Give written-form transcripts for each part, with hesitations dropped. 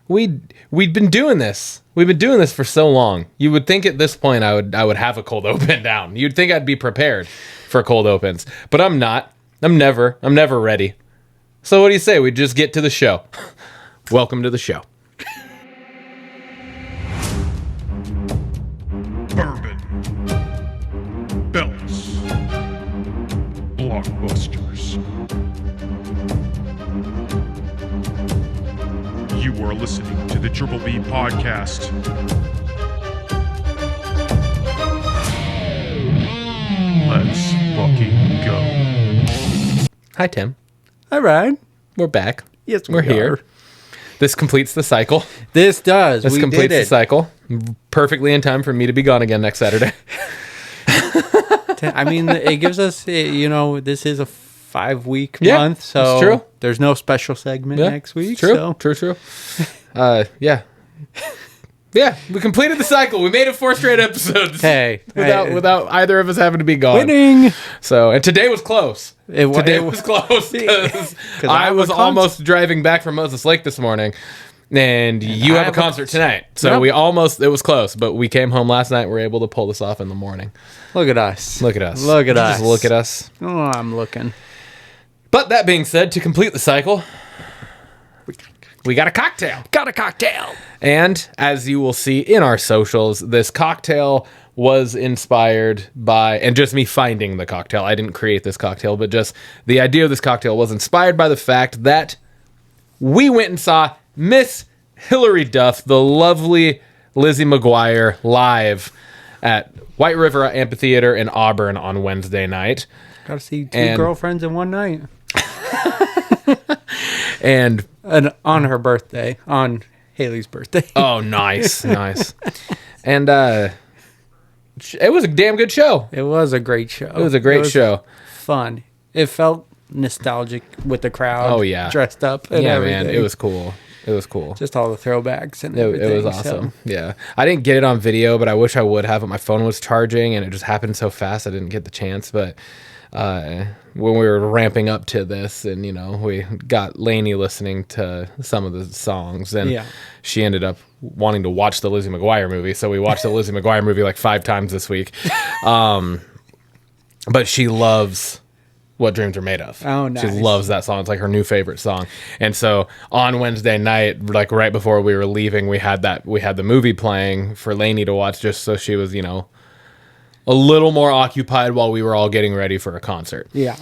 we'd been doing this. We've been doing this for so long. You would think at this point I would have a cold open down. You'd think I'd be prepared for cold opens, but I'm not. I'm never ready. So what do you say we just get to the show? Welcome to the show. Bourbon. Belts. Blockbusters. You are listening to the Triple B Podcast. Let's fucking go. Hi, Tim. All right. We're back. Yes, we're here. This completes the cycle. This does. This completes the cycle. Perfectly in time for me to be gone again next Saturday. I mean, it gives us, this is a 5-week month, so it's true. There's no special segment next week. True, so. true. Yeah. Yeah, we completed the cycle. We made it 4 straight episodes. Hey. Without either of us having to be gone. Winning. So, and today was close. Today was close because I was almost driving back from Moses Lake this morning. And you have a concert tonight. So it was close, but we came home last night. We were able to pull this off in the morning. Look at us. Look at us. Just look at us. Oh, I'm looking. But that being said, to complete the cycle, we got a cocktail. And as you will see in our socials, this cocktail was inspired by, and just me finding the cocktail. I didn't create this cocktail, but just the idea of this cocktail was inspired by the fact that we went and saw Miss Hillary Duff, the lovely Lizzie McGuire, live at White River Amphitheater in Auburn on Wednesday night. Got to see two girlfriends in one night. and on her birthday, on Haley's birthday. Oh, nice. And it was a damn good show. It was a great show. It was a great show. Fun. It felt nostalgic with the crowd. Oh, yeah. Dressed up and everything. Man, it was cool. Just all the throwbacks and everything. It was awesome. So. Yeah. I didn't get it on video, but I wish I would have it. My phone was charging and it just happened so fast I didn't get the chance. But when we were ramping up to this and, we got Lainey listening to some of the songs and she ended up wanting to watch the Lizzie McGuire movie. So we watched the Lizzie McGuire movie like 5 times this week. But she loves What Dreams Are Made Of. Oh, nice. She loves that song. It's like her new favorite song. And so on Wednesday night, like right before we were leaving, we had the movie playing for Lainey to watch just so she was, a little more occupied while we were all getting ready for a concert. Yeah.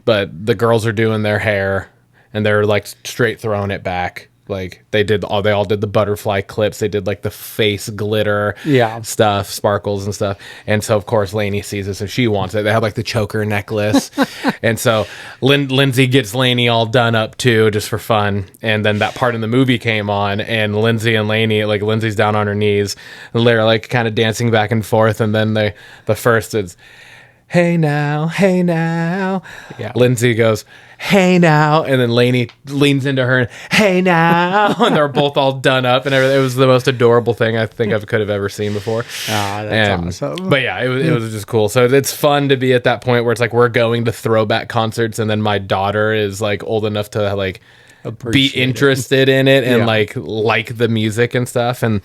But the girls are doing their hair and they're like straight throwing it back. Like they all did the butterfly clips. They did like the face glitter stuff, sparkles and stuff. And so of course Lainey sees it, so she wants it. They have like the choker necklace. And so Lindsay gets Lainey all done up too, just for fun. And then that part in the movie came on and Lindsay and Lainey, like Lindsay's down on her knees and they're like kind of dancing back and forth. And then the first is, hey now, hey now. Yeah. Lindsay goes, hey now. And then Lainey leans into her and, hey now. And they're both all done up and everything. It was the most adorable thing I think I could have ever seen before. That's awesome. But yeah, it was just cool. So it's fun to be at that point where it's like we're going to throwback concerts and then my daughter is like old enough to like be interested in it and like the music and stuff. And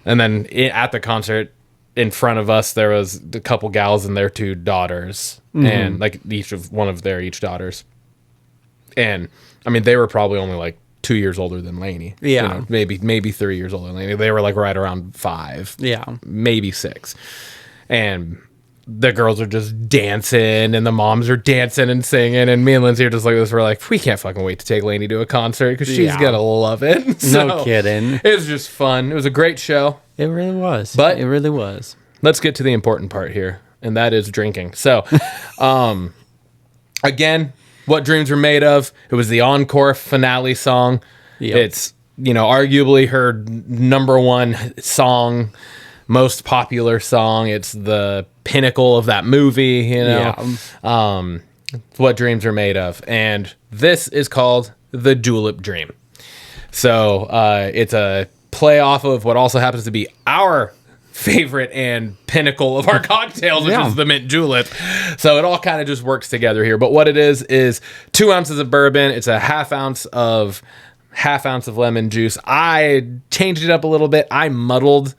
then at the concert, in front of us, there was a couple gals and their 2 daughters, and like each daughters. And I mean, they were probably only like 2 years older than Lainey. Yeah, maybe 3 years older than Lainey. They were like right around 5. Yeah, maybe 6. And the girls are just dancing, and the moms are dancing and singing, and me and Lindsay are just like this. We're like, we can't fucking wait to take Lainey to a concert because she's gonna love it. No kidding. It was just fun. It was a great show. It really was. But it really was. Let's get to the important part here, and that is drinking. So, again, What Dreams Are Made Of. It was the encore finale song. Yep. It's, arguably her number 1 song, most popular song. It's the pinnacle of that movie, What Dreams Are Made Of. And this is called The Julep Dream. So, it's a play off of what also happens to be our favorite and pinnacle of our cocktails, which is the mint julep. So it all kind of just works together here. But what it is 2 ounces of bourbon. It's a 1/2 ounce of half ounce of lemon juice. I changed it up a little bit. I muddled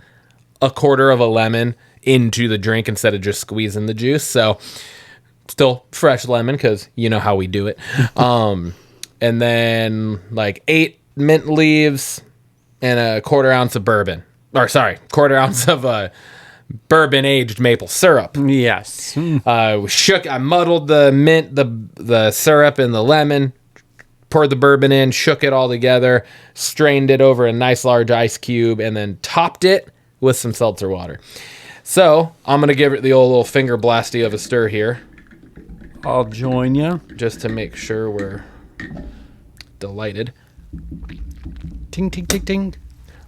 a quarter of a lemon into the drink instead of just squeezing the juice. So still fresh lemon because you know how we do it. And then like 8 mint leaves and a quarter ounce of bourbon. Or sorry, quarter ounce of bourbon aged maple syrup. Yes. I muddled the mint, the syrup, and the lemon. Poured the bourbon in, shook it all together, strained it over a nice large ice cube, and then topped it with some seltzer water. So I'm gonna give it the old little finger blasty of a stir here. I'll join you just to make sure we're delighted. Ting ting ting ting.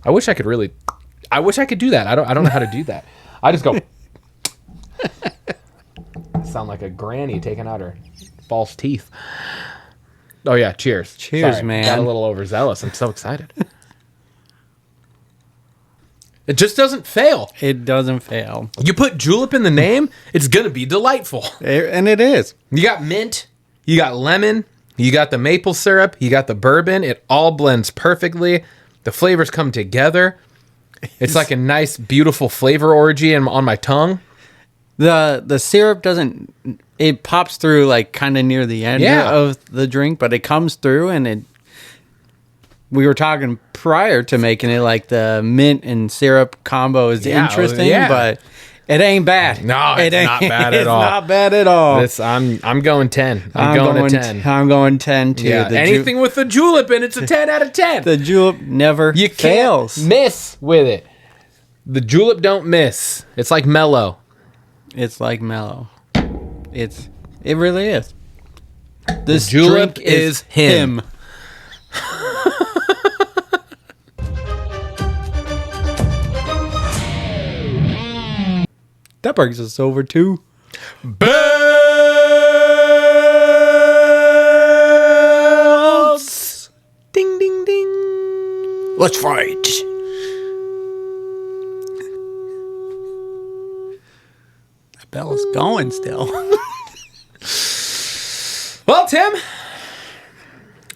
I wish I could do that. I don't know how to do that. I just go. Sound like a granny taking out her false teeth. Oh yeah, cheers. Cheers, Sorry, man. Got a little overzealous. I'm so excited. It just doesn't fail. It doesn't fail. You put julep in the name, it's gonna be delightful. And it is. You got mint, you got lemon, you got the maple syrup, you got the bourbon. It all blends perfectly. The flavors come together. It's like a nice, beautiful flavor orgy on my tongue. The syrup doesn't. It pops through like kind of near the end of the drink, but it comes through and it. We were talking prior to making it like the mint and syrup combo is interesting, but it ain't bad. No, it's not bad at all. It's not bad at all. I'm going 10. I'm going to 10. I'm going 10 too. Yeah, anything with the julep in it's a 10 out of 10. The julep never fails. Can't miss with it. The julep don't miss. It's like mellow. It's like mellow. It really is. This the julep drink is him. That brings us over to bells. Ding, ding, ding. Let's fight. That bell is going still. Well, Tim,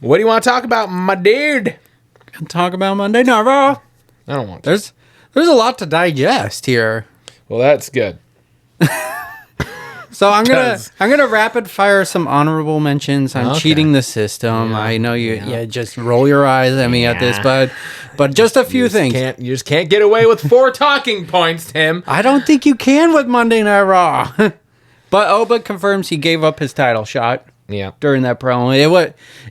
what do you want to talk about, my dude? Gonna talk about Monday Night Raw. I don't want to. There's a lot to digest here. Well, that's good. So I'm gonna rapid fire some honorable mentions on cheating the system. Yeah. I know you just roll your eyes at me at this, but just a few things. You just can't get away with 4 talking points, Tim. I don't think you can with Monday Night Raw. But Oba confirms he gave up his title shot. Yeah. During that promo,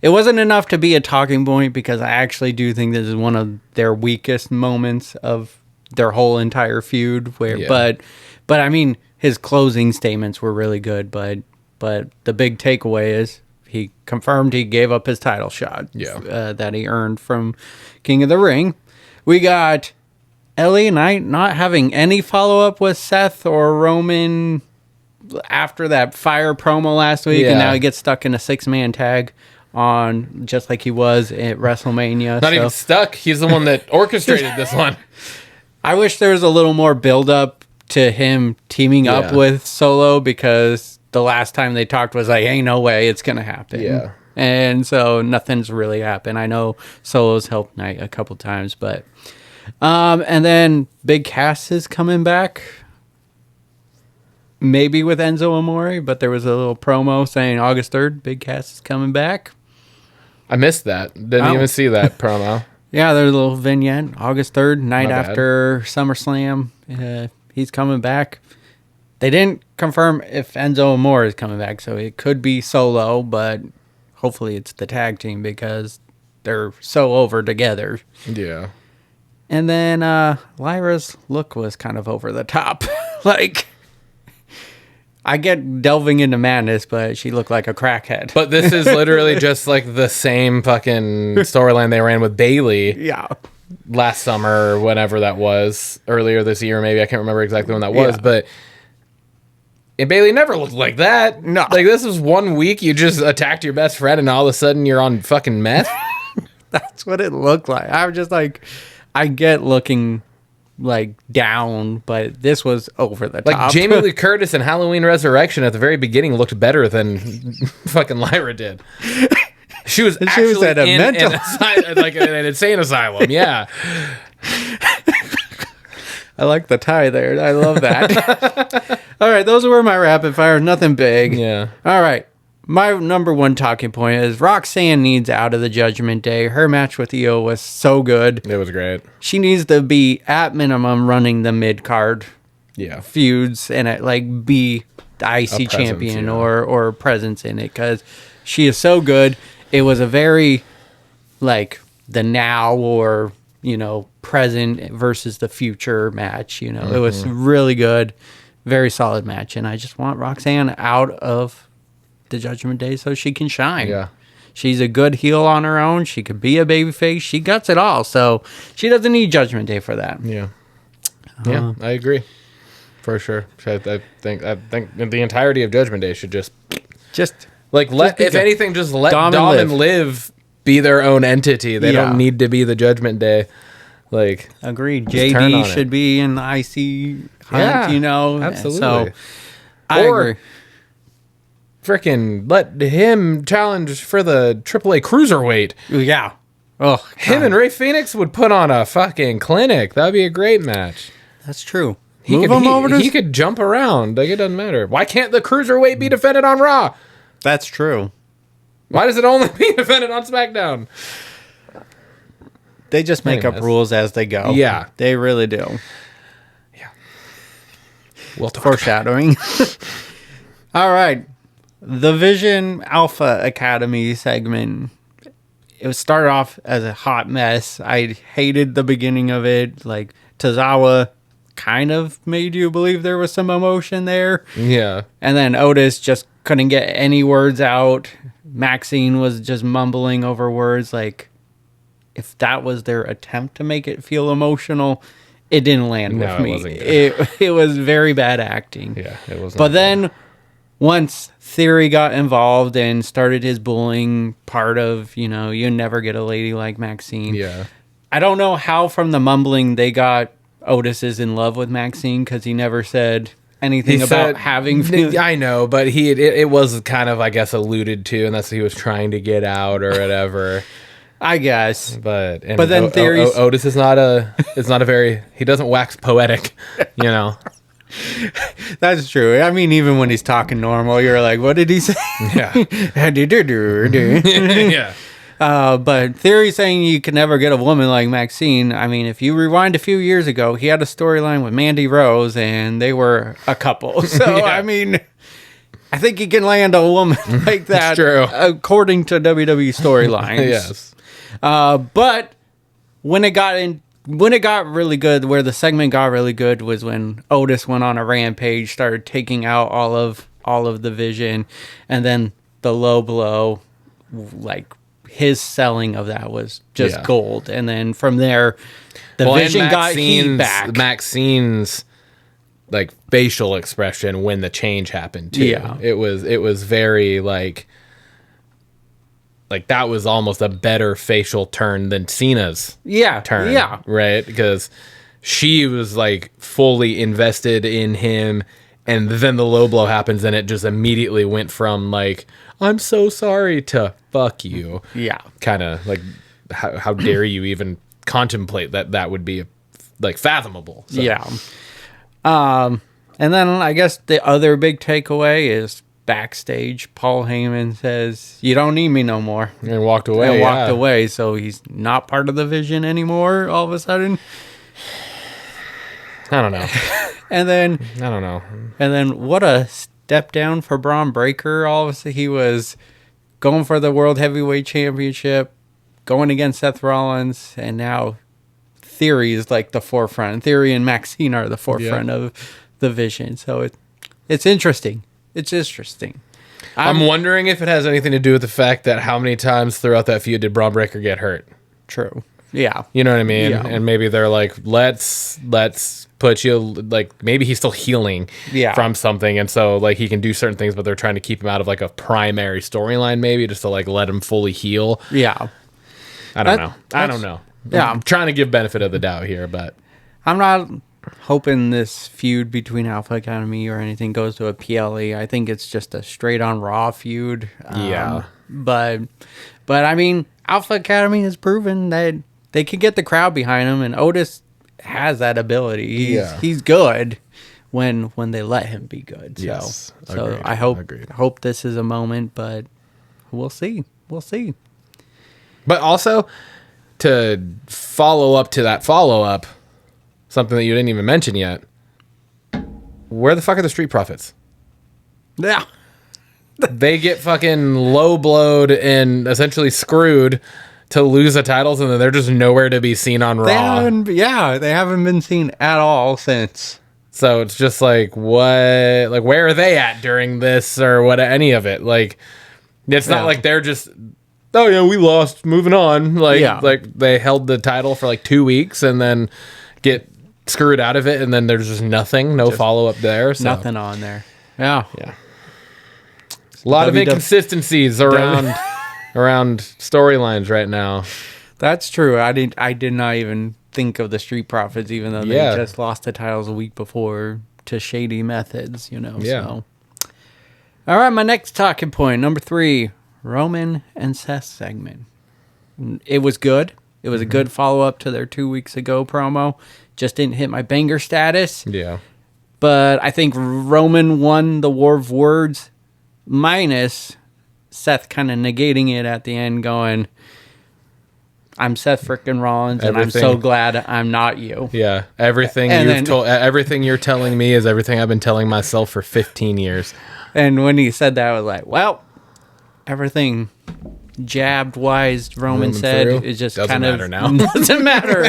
it wasn't enough to be a talking point because I actually do think this is one of their weakest moments of their whole entire feud. But I mean, his closing statements were really good. But the big takeaway is he confirmed he gave up his title shot. Yeah. That he earned from King of the Ring. We got LA Knight not having any follow up with Seth or Roman after that fire promo last week, and now he gets stuck in a 6-man tag on just like he was at WrestleMania. Not even stuck. He's the one that orchestrated this one. I wish there was a little more build up to him teaming up with Solo, because the last time they talked was like, ain't no way it's gonna happen. Yeah. And so nothing's really happened. I know Solo's helped Knight a couple times, but and then Big Cass is coming back. Maybe with Enzo Amore, but there was a little promo saying August 3rd, Big Cass is coming back. I missed that. Didn't even see that promo. Yeah, there's a little vignette. August 3rd, night after SummerSlam. He's coming back. They didn't confirm if Enzo Amore is coming back, so it could be Solo, but hopefully it's the tag team because they're so over together. Yeah. And then Lyra's look was kind of over the top. Like, I get delving into madness, but she looked like a crackhead. But this is literally just like the same fucking storyline they ran with Bayley last summer or whenever that was, earlier this year maybe. I can't remember exactly when that was, but Bayley never looked like that. No. Like, this is 1 week you just attacked your best friend and all of a sudden you're on fucking meth. That's what it looked like. I was just like, I get looking like down, but this was over the top. Like Jamie Lee Curtis in Halloween Resurrection at the very beginning looked better than fucking Lyra did. She was actually at a mental like an insane asylum. Yeah. I like the tie there. I love that. All right, those were my rapid fire. Nothing big. Yeah. All right. My number one talking point is Roxanne needs out of the Judgment Day. Her match with Io was so good. It was great. She needs to be, at minimum, running the mid-card feuds and be the IC champion or presence in it, because she is so good. It was a very, the now or, present versus the future match. It was really good. Very solid match. And I just want Roxanne out of the Judgment Day so she can shine. Yeah. She's a good heel on her own. She could be a babyface. She guts it all. So she doesn't need Judgment Day for that. Yeah. Yeah, I agree. For sure. I think the entirety of Judgment Day should just if anything, just let Dom and Liv be their own entity. They don't need to be the Judgment Day. Agreed. JD should be in the IC hunt, Absolutely. So I agree. Freaking let him challenge for the AAA Cruiserweight. Yeah. Oh, God. Him and Ray Phoenix would put on a fucking clinic. That would be a great match. That's true. He could jump around. It doesn't matter. Why can't the Cruiserweight be defended on Raw? That's true. Why does it only be defended on SmackDown? They just make up rules as they go. Yeah. They really do. Yeah. Well, foreshadowing. All right. The Vision Alpha Academy segment. It was started off as a hot mess. I hated the beginning of it. Tozawa kind of made you believe there was some emotion there. Yeah. And then Otis just couldn't get any words out. Maxine was just mumbling over words. If that was their attempt to make it feel emotional, it didn't land with me. Wasn't good. It was very bad acting. Yeah, it was. But then once Theory got involved and started his bullying part of, you never get a lady like Maxine. Yeah. I don't know how from the mumbling they got Otis is in love with Maxine, because he never said anything about having feelings. I know, but it was kind of, I guess, alluded to, and that's what he was trying to get out or whatever. I guess. But then Theory's... Otis is not a very, he doesn't wax poetic, That's true. I mean, even when he's talking normal, you're like, what did he say? Yeah. Yeah. But Theory saying you can never get a woman like Maxine. I mean, if you rewind a few years ago, he had a storyline with Mandy Rose, and they were a couple. So, yeah. I mean, I think he can land a woman like that. True. According to WWE storylines. Yes. But when it got really good, where the segment got really good, was when Otis went on a rampage, started taking out all of the Vision, and then the low blow, his selling of that was just gold. And then from there, the Vision got heat back. Maxine's facial expression when the change happened too. Yeah. It was very that was almost a better facial turn than Cena's turn. Yeah. Right? Because she was fully invested in him, and then the low blow happens and it just immediately went from I'm so sorry to fuck you. Yeah. Kind of how dare you even contemplate that would be fathomable. So. Yeah. And then I guess the other big takeaway is backstage, Paul Heyman says, "You don't need me no more," and walked away. So he's not part of the Vision anymore. All of a sudden, I don't know. And then I don't know. And then what a step down for Braun Breaker. All of a sudden, he was going for the World Heavyweight Championship, going against Seth Rollins, and now Theory is the forefront. Theory and Maxine are the forefront of the Vision. So it's interesting. It's interesting. I'm wondering if it has anything to do with the fact that how many times throughout that feud did Braun Breaker get hurt? True. Yeah. You know what I mean? Yeah. And maybe they're let's put you maybe he's still healing from something, and so he can do certain things, but they're trying to keep him out of a primary storyline, maybe just to let him fully heal. Yeah. I don't know. Yeah. I'm trying to give benefit of the doubt here, but I'm not hoping this feud between Alpha Academy or anything goes to a PLE. I think it's just a straight on Raw feud. Yeah. But But I mean, Alpha Academy has proven that they can get the crowd behind him, and Otis has that ability. He's good when they let him be good. So, Yes, so I hope this is a moment, but we'll see. We'll see. But also, to follow up to that follow-up, something that you didn't even mention yet, where the fuck are the Street Profits? Yeah. They get fucking low-blowed and essentially screwed to lose the titles, and then they're just nowhere to be seen on Raw. They haven't been seen at all since. So it's just like, what? Like, where are they at during this or what? Any of it? Like, it's not like they're just, oh yeah, we lost, moving on. Like they held the title for like 2 weeks and then get screwed out of it, and then there's just nothing, no follow up there. So. Nothing on there. Yeah. A lot of inconsistencies around storylines right now. That's true. I did not even think of the Street Profits, even though they just lost the titles a week before to Shady Methods, So. All right, my next talking point, number 3, Roman and Seth segment. It was good. It was a good follow-up to their 2 weeks ago promo. Just didn't hit my banger status. Yeah. But I think Roman won the War of Words, minus Seth kind of negating it at the end, going, I'm Seth frickin' Rollins, and I'm so glad I'm not you. Yeah. Everything you're telling me is everything I've been telling myself for 15 years. And when he said that, I was like, well, everything jabbed-wise Roman said is just doesn't matter now. Doesn't matter.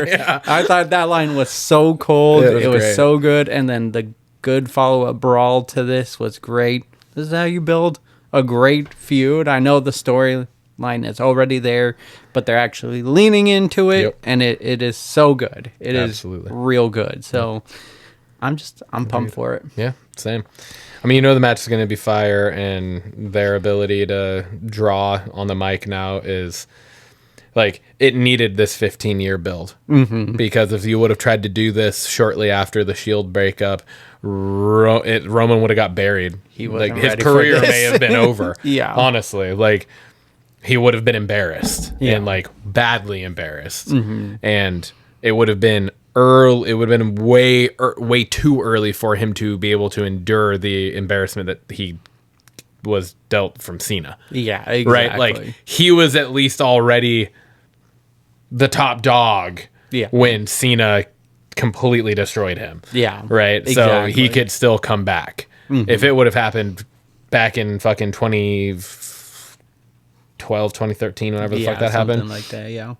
I thought that line was so cold. It was so good. And then the good follow-up brawl to this was great. This is how you build a great feud. I know the storyline is already there, but they're actually leaning into it, and it is so good. It is real good. So I'm pumped for it. Yeah, same. I mean, the match is going to be fire, and their ability to draw on the mic now is like, it needed this 15-year build. Because if you would have tried to do this shortly after the Shield breakup, Roman would have got buried. His career may have been over. Honestly, like, he would have been embarrassed and like badly embarrassed, and it would have been early. It would have been way too early for him to be able to endure the embarrassment that he was dealt from Cena. Yeah, exactly. Right, like, he was at least already the top dog when Cena completely destroyed him. Yeah. Right? Exactly. So he could still come back. If it would have happened back in fucking 2012, 2013, whenever the fuck that happened. Something like that, yeah.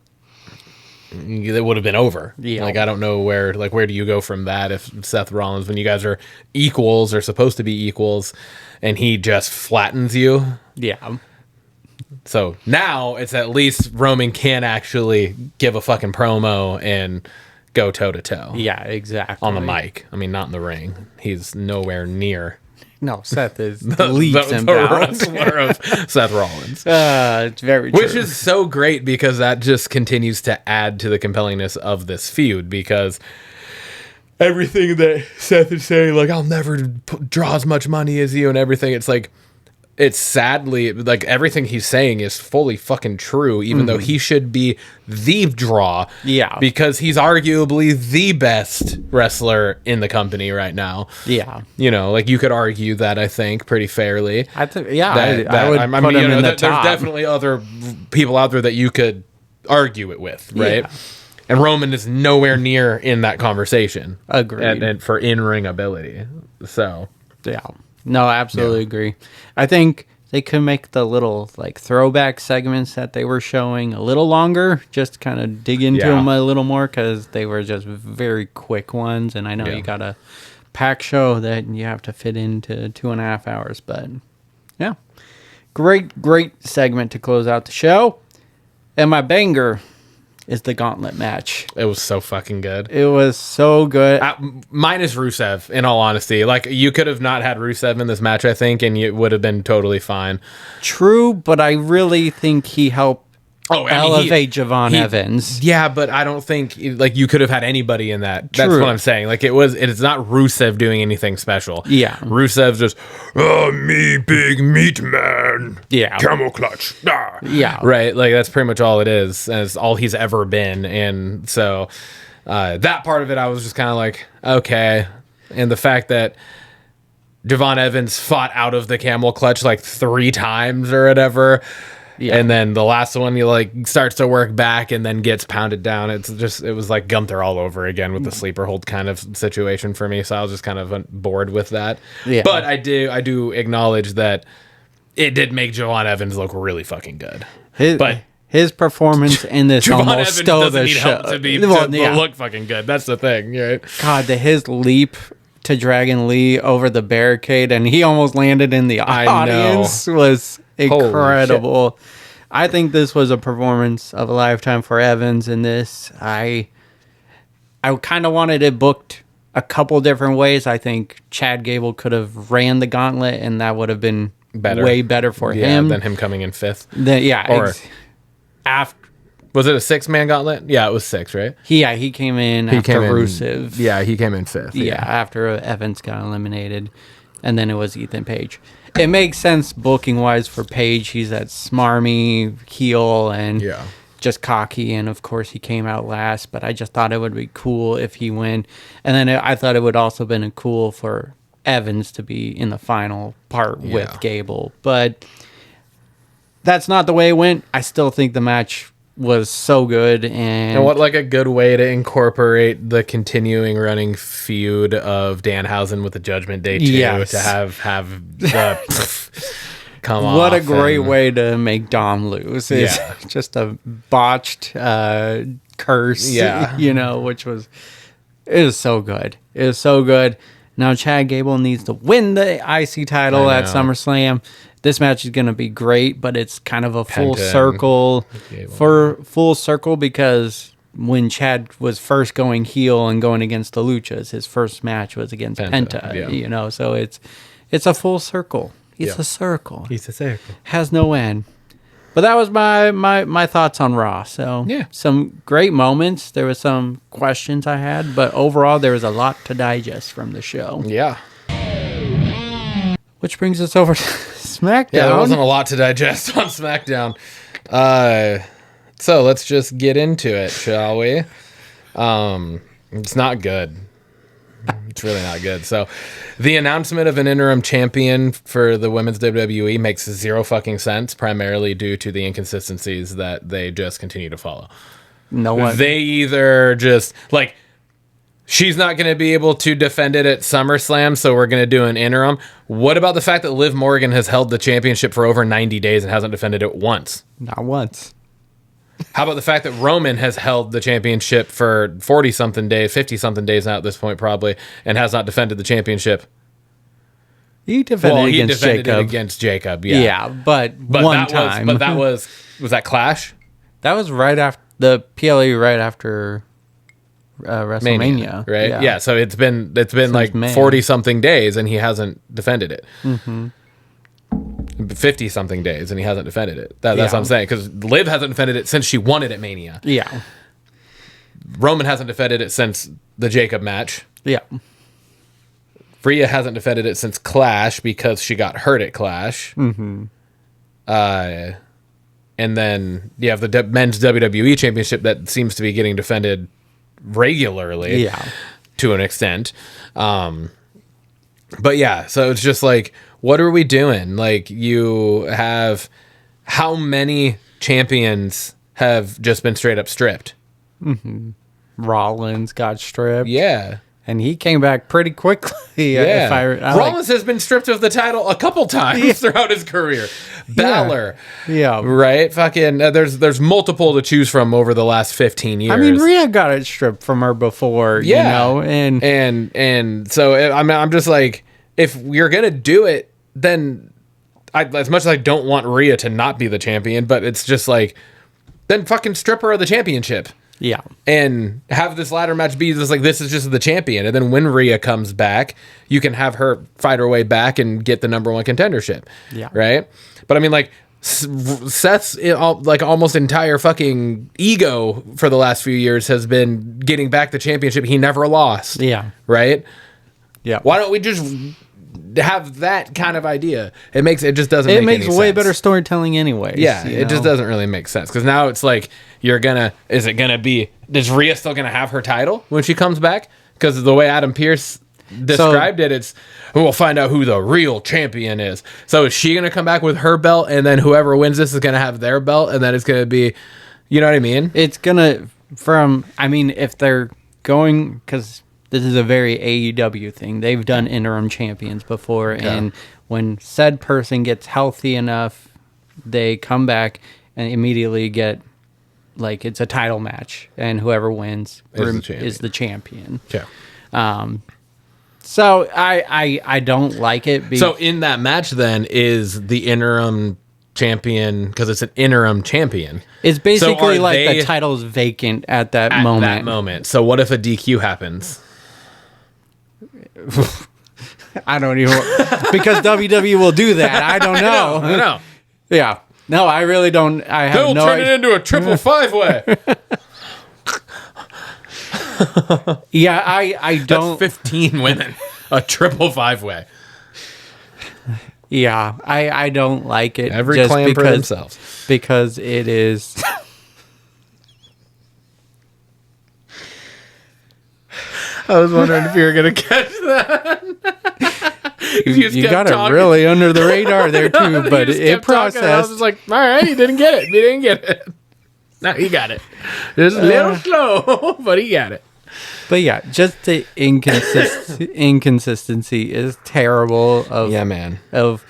It would have been over. Yeah. Like, I don't know where do you go from that if Seth Rollins, when you guys are equals or supposed to be equals, and he just flattens you? Yeah. So now it's at least Roman can actually give a fucking promo and go toe to toe. Yeah, exactly. On the mic. I mean, not in the ring. He's nowhere near. No, Seth is leaps and bounds. Of Seth Rollins. It's very true. Which is so great, because that just continues to add to the compellingness of this feud, because everything that Seth is saying, like, I'll never draw as much money as you and everything, it's like, it's sadly, like, everything he's saying is fully fucking true, even though he should be the draw. Yeah. Because he's arguably the best wrestler in the company right now. Yeah. Like, you could argue that, I think, pretty fairly. I would put him in the top. There's definitely other people out there that you could argue it with, right? Yeah. And Roman is nowhere near in that conversation. Agreed. And for in-ring ability. So. Yeah. No, I absolutely agree. I think they could make the little, like, throwback segments that they were showing a little longer, just kind of dig into them a little more, because they were just very quick ones, and I know you got a pack show that you have to fit into 2.5 hours, but yeah. Great segment to close out the show. And my banger is the gauntlet match. It was so fucking good. It was so good. Minus Rusev, in all honesty. Like, you could have not had Rusev in this match, I think, and it would have been totally fine. True, but I really think he helped elevate Javon Evans. Yeah, but I don't think like you could have had anybody in that. That's what I'm saying. Like it's not Rusev doing anything special. Yeah. Rusev's just me big meat man. Yeah. Camel clutch. Ah. Yeah. Right. Like that's pretty much all it is. And it's all he's ever been. And so that part of it I was just kind of like, okay. And the fact that Javon Evans fought out of the camel clutch like 3 times or whatever. Yeah. And then the last one, he like starts to work back and then gets pounded down. It was like Gunther all over again with the sleeper hold kind of situation for me. So I was just kind of bored with that. Yeah. But I do acknowledge that it did make Javon Evans look really fucking good. His performance in this Javon almost Evans stole the need show. Help to look fucking good. That's the thing, right? God, his leap to Dragon Lee over the barricade and he almost landed in the audience was incredible. I think this was a performance of a lifetime for Evans in this. I kind of wanted it booked a couple different ways. I think Chad Gable could have ran the gauntlet and that would have been way better for him than him coming in 5th. After was it a 6-man gauntlet? Yeah, it was 6, right? He came in after Rusev. Yeah, he came in 5th. Yeah, after Evans got eliminated. And then it was Ethan Page. It makes sense booking-wise for Page. He's that smarmy heel and just cocky. And, of course, he came out last. But I just thought it would be cool if he win. And then I thought it would also been cool for Evans to be in the final part with Gable. But that's not the way it went. I still think the match was so good, and what like a good way to incorporate the continuing running feud of Danhausen with the Judgment Day too, to have the come on. What a great way to make Dom lose! It's just a botched curse, which was it was so good. It was so good. Now Chad Gable needs to win the IC title at SummerSlam. This match is going to be great, but it's kind of a full circle because when Chad was first going heel and going against the Luchas, his first match was against Penta, so it's a full circle. It's a circle. It's a circle. Has no end. But that was my thoughts on Raw. So some great moments. There was some questions I had, but overall there was a lot to digest from the show. Yeah. Which brings us over to SmackDown. Yeah, there wasn't a lot to digest on SmackDown. So let's just get into it, shall we? It's not good. It's really not good. So the announcement of an interim champion for the women's WWE makes zero fucking sense, primarily due to the inconsistencies that they just continue to follow. No one. They either just like, she's not going to be able to defend it at SummerSlam, so we're going to do an interim. What about the fact that Liv Morgan has held the championship for over 90 days and hasn't defended it once? Not once. How about the fact that Roman has held the championship for 40-something days, 50-something days now at this point probably, and has not defended the championship? He defended it against Jacob, yeah. Yeah, but one time. Was that Clash? That was right after the PLE, right after WrestleMania, Mania, right? Yeah. So it's been like 40-something days, and he hasn't defended it. 50-something days, and he hasn't defended it. That's what I'm saying, because Liv hasn't defended it since she won it at Mania. Yeah. Roman hasn't defended it since the Jacob match. Yeah. Rhea hasn't defended it since Clash because she got hurt at Clash. And then you have the men's WWE championship that seems to be getting defended regularly, to an extent. But yeah, so it's just like, what are we doing? Like, you have how many champions have just been straight up stripped? Rollins got stripped. Yeah. And he came back pretty quickly. Rollins has been stripped of the title a couple times throughout his career. Balor. Yeah. Right? Fucking, there's multiple to choose from over the last 15 years. I mean, Rhea got it stripped from her before, you know? And so, I'm just like, if you're going to do it, then as much as I don't want Rhea to not be the champion, but it's just like, then fucking strip her of the championship. Yeah. And have this ladder match be just like, this is just the champion. And then when Rhea comes back, you can have her fight her way back and get the number one contendership. Yeah. Right? But I mean, like, Seth's like almost entire fucking ego for the last few years has been getting back the championship he never lost. Yeah. Right? Yeah. Why don't we just have that kind of idea? It just doesn't make any sense. It makes way better storytelling anyways. Yeah, it just doesn't really make sense. Because now it's like, is Rhea still going to have her title when she comes back? Because the way Adam Pearce described it, we'll find out who the real champion is. So is she going to come back with her belt, and then whoever wins this is going to have their belt, and then it's going to be, you know what I mean? It's going to, if they're going, because this is a very AEW thing. They've done interim champions before, and when said person gets healthy enough, they come back and immediately get, like, it's a title match, and whoever wins is the champion. Yeah. So I don't like it. So in that match, then, is the interim champion, because it's an interim champion. It's basically the title's vacant at that moment. So what if a DQ happens? I don't even, because WWE will do that. I don't know. I know. Yeah. No, I really don't. They'll turn it into a triple 5-way. Yeah, I don't. That's 15 women. A triple 5-way. Yeah, I don't like it. Every just clan for themselves. Because it is. I was wondering if you were going to catch that. you got it really under the radar there, too, but it processed. I was just like, all right, he didn't get it. He didn't get it. No, he got it. Just a little slow, but he got it. But yeah, just the inconsistency is terrible. Of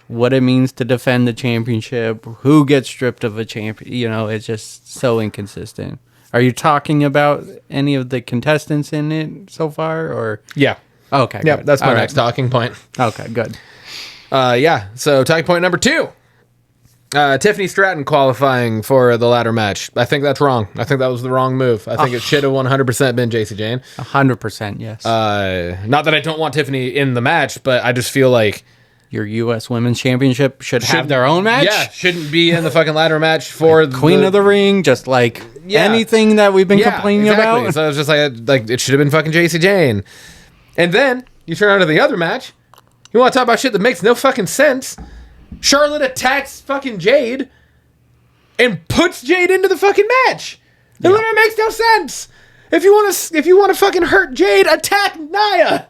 what it means to defend the championship, who gets stripped of a champion. It's just so inconsistent. Are you talking about any of the contestants in it so far, or? Yeah. Okay. Yeah, that's my next talking point. Okay, good. Yeah. So talking point number 2. Tiffany Stratton qualifying for the ladder match. I think that's wrong. I think that was the wrong move. I think it should have 100% been Jacy Jane. 100%, yes. Not that I don't want Tiffany in the match, but I just feel like your U.S. Women's Championship should have their own match. Yeah, shouldn't be in the fucking ladder match for the Queen of the Ring, just like anything that we've been complaining about. So it's just like it should have been fucking Jacy Jane. And then you turn on to the other match. You want to talk about shit that makes no fucking sense? Charlotte attacks fucking Jade and puts Jade into the fucking match. It literally makes no sense. If you want to fucking hurt Jade, attack Nia.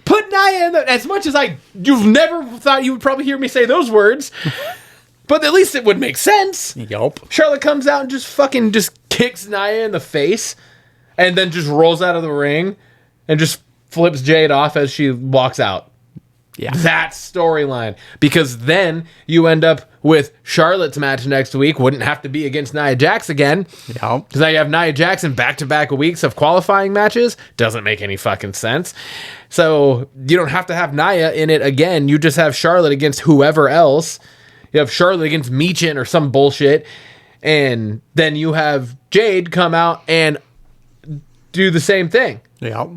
Put Nia in as much as you've never thought you would probably hear me say those words. But at least it would make sense. Yup. Charlotte comes out and just kicks Nia in the face and then just rolls out of the ring and just flips Jade off as she walks out. Yeah. That storyline. Because then you end up with Charlotte's match next week. Wouldn't have to be against Nia Jax again. Yeah. Because now you have Nia Jax in back-to-back weeks of qualifying matches. Doesn't make any fucking sense. So you don't have to have Nia in it again. You just have Charlotte against whoever else. You have Charlotte against Michin or some bullshit. And then you have Jade come out and do the same thing. Yeah.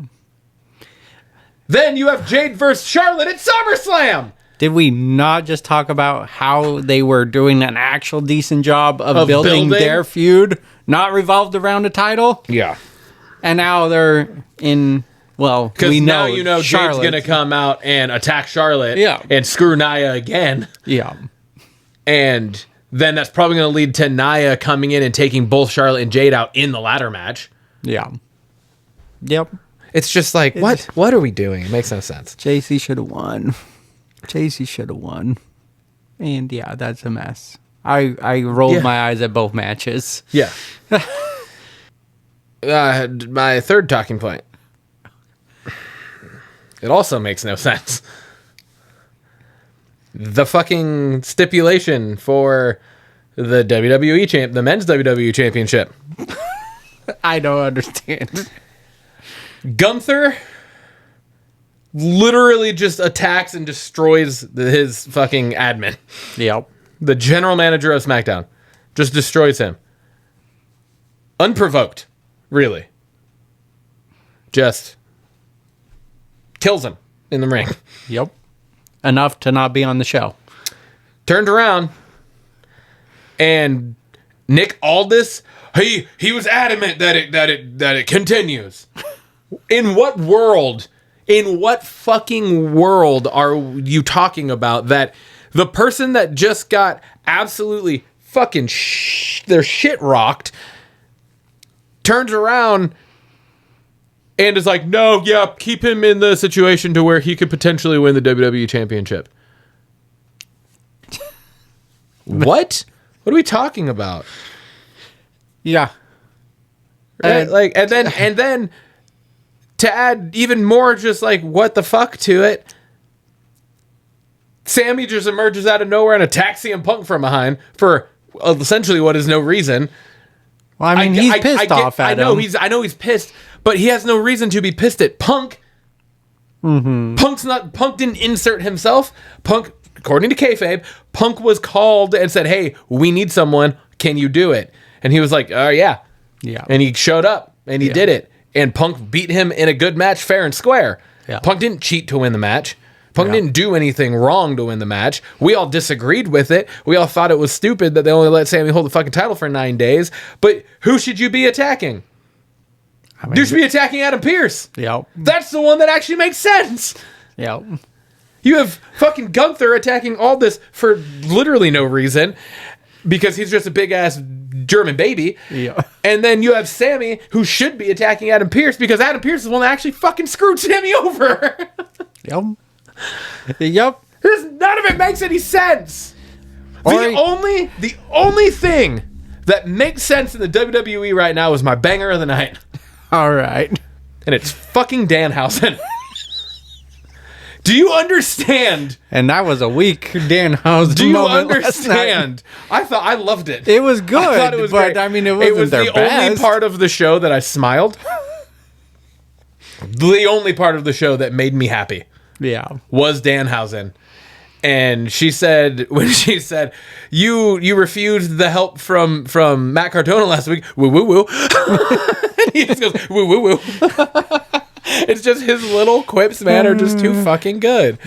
Then you have Jade versus Charlotte at SummerSlam. Did we not just talk about how they were doing an actual decent job of building their feud, not revolved around a title? Yeah. And now they're in, because we know, Jade's going to come out and attack Charlotte and screw Nia again. Yeah. And then that's probably going to lead to Nia coming in and taking both Charlotte and Jade out in the ladder match. Yeah. Yep. It's just like, what are we doing? It makes no sense. JC should have won. JC should have won. And yeah, that's a mess. I rolled my eyes at both matches. Yeah. My third talking point. It also makes no sense. The fucking stipulation for the WWE the men's WWE championship. I don't understand. Gunther literally just attacks and destroys his fucking admin. Yep. The general manager of SmackDown just destroys him. Unprovoked, really. Just kills him in the ring. Yep. Enough to not be on the show. Turned around, And Nick Aldis, he was adamant that it continues. In what world? In what fucking world are you talking about that the person that just got absolutely fucking their shit rocked turns around and is like, no, yeah, keep him in the situation to where he could potentially win the WWE Championship? What? What are we talking about? Yeah. Right? And then to add even more just like what the fuck to it, Sammy just emerges out of nowhere and attacks CM Punk from behind for essentially what is no reason. Well, I mean, he's pissed off at him. I know he's pissed, but he has no reason to be pissed at Punk. Mm-hmm. Punk didn't insert himself. Punk, according to kayfabe, Punk was called and said, "Hey, we need someone. Can you do it?" And he was like, yeah. And he showed up and he did it. And Punk beat him in a good match, fair and square. Yeah. Punk didn't cheat to win the match. Punk didn't do anything wrong to win the match. We all disagreed with it. We all thought it was stupid that they only let Sammy hold the fucking title for 9 days. But who should you be attacking? I mean, you should be attacking Adam Pearce. Yep. That's the one that actually makes sense. Yep. You have fucking Gunther attacking Aldis for literally no reason because he's just a big ass German baby. Yeah. And then you have Sammy who should be attacking Adam Pearce because Adam Pearce is the one that actually fucking screwed Sammy over. Yep. Yep. None of it makes any sense. The only thing that makes sense in the WWE right now is my banger of the night. All right. And it's fucking Danhausen. Do you understand? And that was a weak Danhausen. Do you understand? I loved it. It was good. I thought it was but great. I mean, it wasn't their best. The only part of the show that I smiled. The only part of the show that made me happy. Yeah. Was Danhausen. And she said, when she said, you refused the help from Matt Cardona last week, woo woo woo. And he just goes, woo woo woo. It's just his little quips, man, are just too fucking good.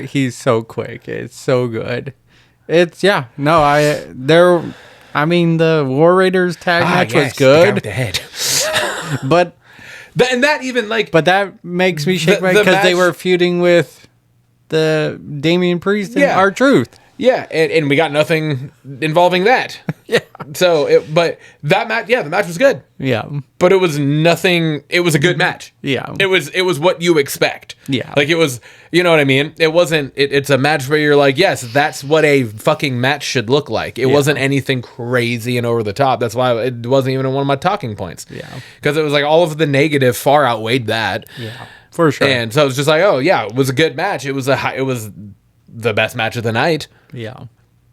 He's so quick. It's so good. The War Raiders tag match was good. The guy with the head. But that makes me shake my head because they were feuding with the Damian Priest and R-Truth. Yeah, and we got nothing involving that. Yeah. So, but that match, the match was good. Yeah. But it was nothing. It was a good match. Yeah. It was what you expect. Yeah. Like it was, you know what I mean? It wasn't. It's a match where you're like, yes, that's what a fucking match should look like. It wasn't anything crazy and over the top. That's why it wasn't even one of my talking points. Yeah. Because it was like all of the negative far outweighed that. Yeah. For sure. And so it was just like, oh yeah, it was a good match. It was the best match of the night. Yeah.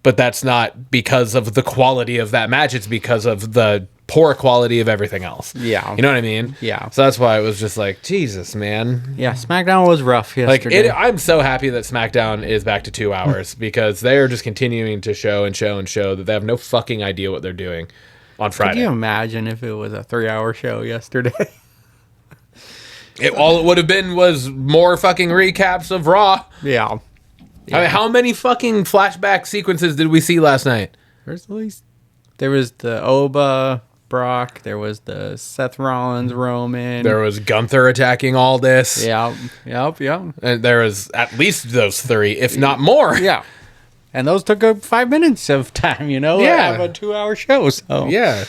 But that's not because of the quality of that match. It's because of the poor quality of everything else. Yeah. You know what I mean? Yeah. So that's why it was just like, Jesus, man. Yeah, SmackDown was rough yesterday. I'm so happy that SmackDown is back to 2 hours because they are just continuing to show that they have no fucking idea what they're doing on Friday. Could you imagine if it was a 3-hour show yesterday? All it would have been was more fucking recaps of Raw. Yeah. I mean, how many fucking flashback sequences did we see last night? There was the Oba Brock. There was the Seth Rollins Roman. There was Gunther attacking Aldis. Yep. And there was at least those 3, if not more. Yeah. And those took up 5 minutes of time, Yeah. Of a 2-hour show. So yeah.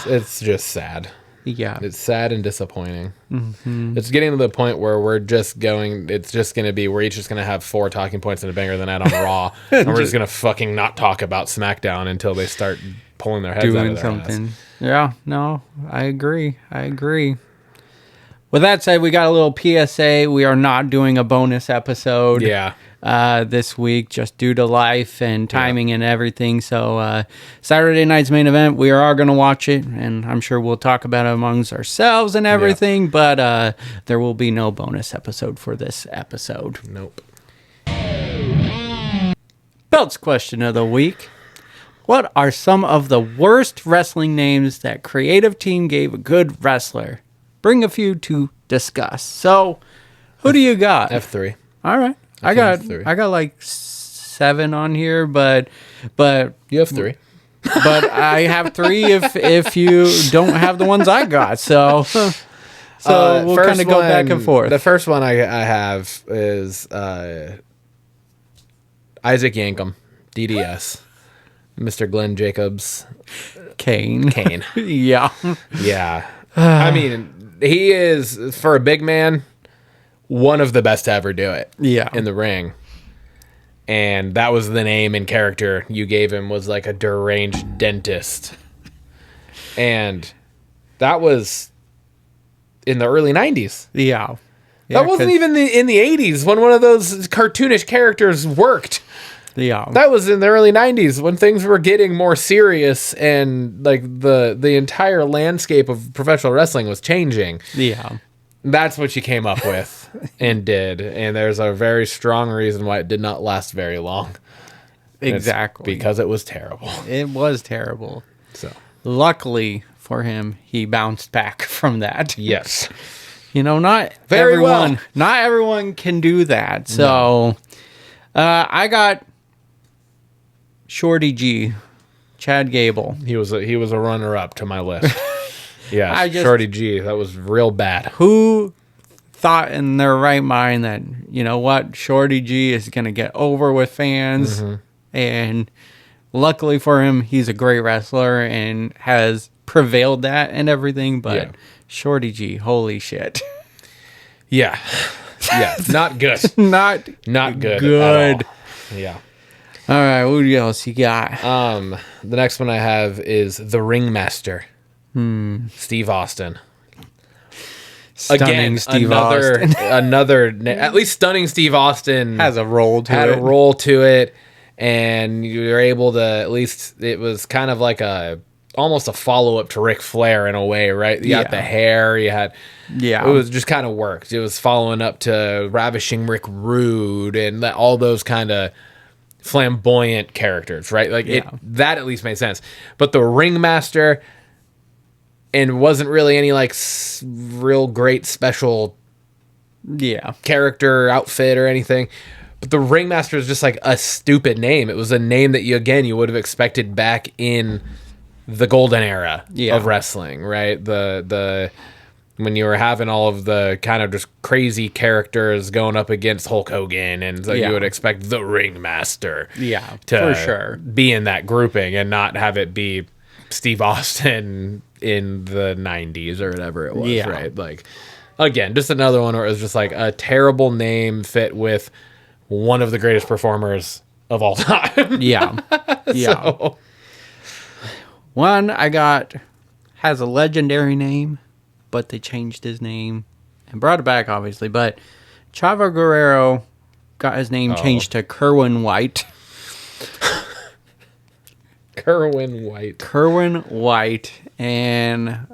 It's just sad. Yeah. It's sad and disappointing. Mm-hmm. It's getting to the point where we're just going to each just going to have 4 talking points and a banger of the night on Raw. And we're just going to fucking not talk about SmackDown until they start pulling their heads out of their something. ass. Yeah, no, I agree. With that said, we got a little PSA. We are not doing a bonus episode. Yeah. This week, just due to life and timing and everything. So Saturday night's main event, we are going to watch it, and I'm sure we'll talk about it amongst ourselves and everything, but there will be no bonus episode for this episode. Nope. Belts question of the week. What are some of the worst wrestling names that creative team gave a good wrestler? Bring a few to discuss. So, who do you got? F3. All right. I got like 7 on here, but you have 3. but I have 3 if you don't have the ones I got. So we'll kind of go back and forth. The first one I have is Isaac Yankem, DDS, Mr. Glenn Jacobs, Kane. Yeah. Yeah. I mean, he is, for a big man, one of the best to ever do it. Yeah. In the ring. And that was the name and character you gave him, was like a deranged dentist. And that was in the early 90s. Yeah. That wasn't even in the 80s when one of those cartoonish characters worked. Yeah. That was in the early 90s when things were getting more serious and like the entire landscape of professional wrestling was changing. Yeah. That's what you came up with and did. And there's a very strong reason why it did not last very long. Exactly. Because it was terrible. It was terrible. So, luckily for him, he bounced back from that. yes. Not everyone can do that. So, I got Shorty G, Chad Gable. He was a runner-up to my list. Yeah, Shorty G. That was real bad. Who thought in their right mind that, Shorty G is going to get over with fans? Mm-hmm. And luckily for him, he's a great wrestler and has prevailed that and everything. But Shorty G, holy shit. Yeah. Yeah, not good. Not good. At all. Yeah. All right, what else you got? The next one I have is the Ringmaster. Steve Austin. Stunning Steve Austin. At least Stunning Steve Austin had a role to it, and you were able to, at least it was kind of like almost a follow-up to Ric Flair in a way, right? You got the hair, it was just kind of worked. It was following up to Ravishing Rick Rude and all those kind of flamboyant characters, right? Like that at least made sense. But the Ringmaster, and wasn't really any like real great special character outfit or anything. But the Ringmaster is just like a stupid name. It was a name that you would have expected back in the golden era of wrestling, right? The when you were having all of the kind of just crazy characters going up against Hulk Hogan, and so you would expect the Ringmaster to for sure be in that grouping and not have it be Steve Austin in the 90s or whatever it was, right? Like, again, just another one where it was just like a terrible name fit with one of the greatest performers of all time. So. One I got has a legendary name, but they changed his name and brought it back, obviously. But Chavo Guerrero got his name changed to Kerwin White. Kerwin White. And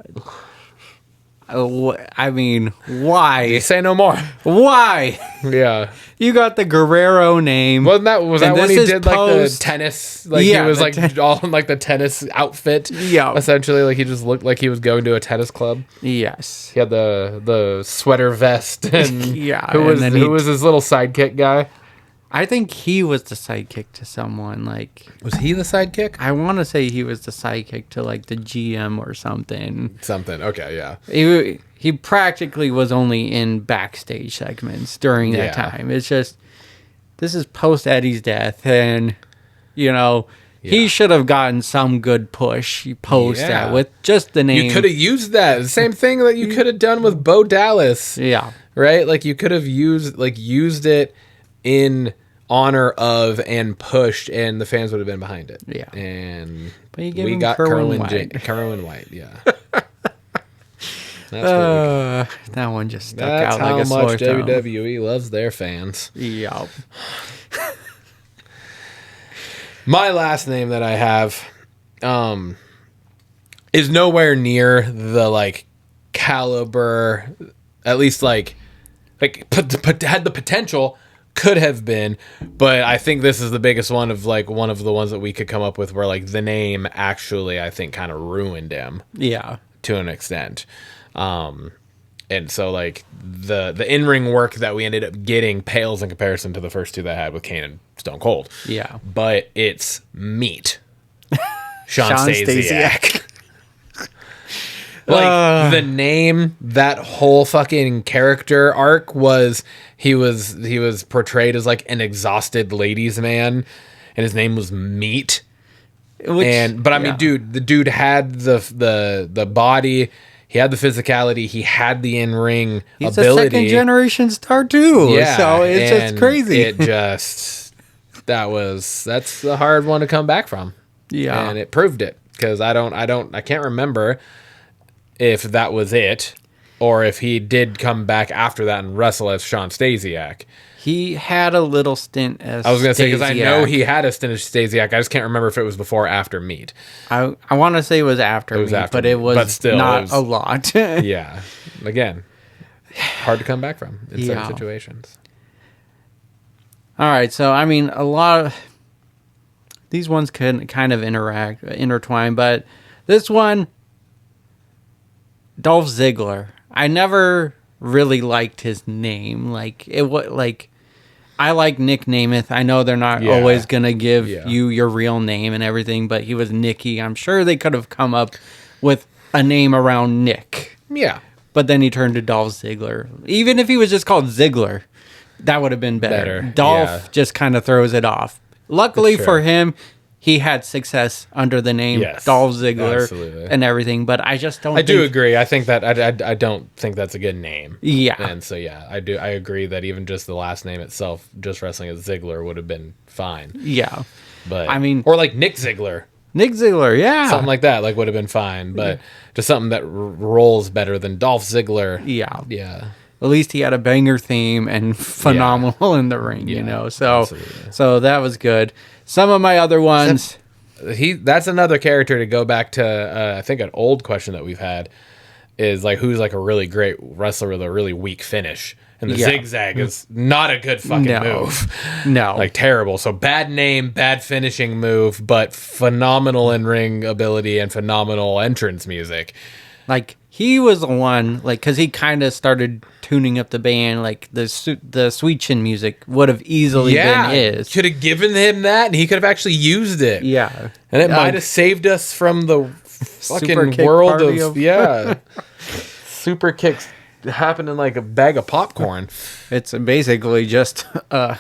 I mean, why? You say no more. Why? Yeah. You got the Guerrero name. Was that when he did like the tennis? Like he was like all in like the tennis outfit. Yeah. Essentially, like he just looked like he was going to a tennis club. Yes. He had the sweater vest and who was his little sidekick guy? I think he was the sidekick to someone. Like, was he the sidekick? I want to say he was the sidekick to like the GM or something. Okay, yeah. He practically was only in backstage segments during that time. It's just, this is post Eddie's death, and he should have gotten some good push post that with just the name. You could have used that. The same thing that you could have done with Bo Dallas. Yeah. Right? Like you could have used it in honor of and pushed, and the fans would have been behind it. Yeah. And we got Kerwin White. Yeah. That one just stuck out like a sore thumb. That's how much WWE loves their fans. Yep. My last name that I have is nowhere near the like caliber, at least like had the potential, could have been, but I think this is the biggest one of the ones that we could come up with where like the name actually I think kind of ruined him. Yeah. To an extent. And so like the in-ring work that we ended up getting pales in comparison to the first two that I had with Kane and Stone Cold. Yeah. But it's meat. Sean Stasiak. Like the name, that whole fucking character arc was he was portrayed as like an exhausted ladies man, and his name was Meat. But I mean, dude, the dude had the body, he had the physicality, he had the in-ring ability. He's a second generation star too. Yeah, so it's just crazy. It just that's a hard one to come back from. Yeah, and it proved it, because I can't remember if that was it, or if he did come back after that and wrestle as Sean Stasiak. He had a little stint as I was going to say, because I know he had a stint as Stasiak. I just can't remember if it was before or after Meat. I want to say it was after Meat, but it was still, not a lot. Yeah. Again, hard to come back from in certain situations. All right. So, I mean, a lot of these ones can kind of intertwine, but this one, Dolph Ziggler. I never really liked his name. I like Nick Namath. I know they're not always gonna give you your real name and everything, but he was Nicky. I'm sure they could have come up with a name around Nick. Yeah. But then he turned to Dolph Ziggler. Even if he was just called Ziggler, that would have been better. Dolph just kind of throws it off. Luckily for him, he had success under the name Dolph Ziggler and everything, but I just don't. I do agree. I think that I don't think that's a good name. Yeah, and so I agree that even just the last name itself, just wrestling as Ziggler, would have been fine. Yeah, but I mean, or like Nick Ziggler, something like that, like would have been fine. But just something that rolls better than Dolph Ziggler. Yeah. At least he had a banger theme and phenomenal in the ring, you know. So that was good. Some of my other ones. That's another character to go back to. I think an old question that we've had is like, who's like a really great wrestler with a really weak finish, and the zigzag is not a good fucking move. No, like terrible. So bad name, bad finishing move, but phenomenal in ring ability and phenomenal entrance music. Like he was the one, like, because he kind of started tuning up the band. Like the Sweet Chin music would have easily been his. Could have given him that, and he could have actually used it. Yeah, and it might have saved us from the fucking world of super kicks happening like a bag of popcorn. It's basically just it's a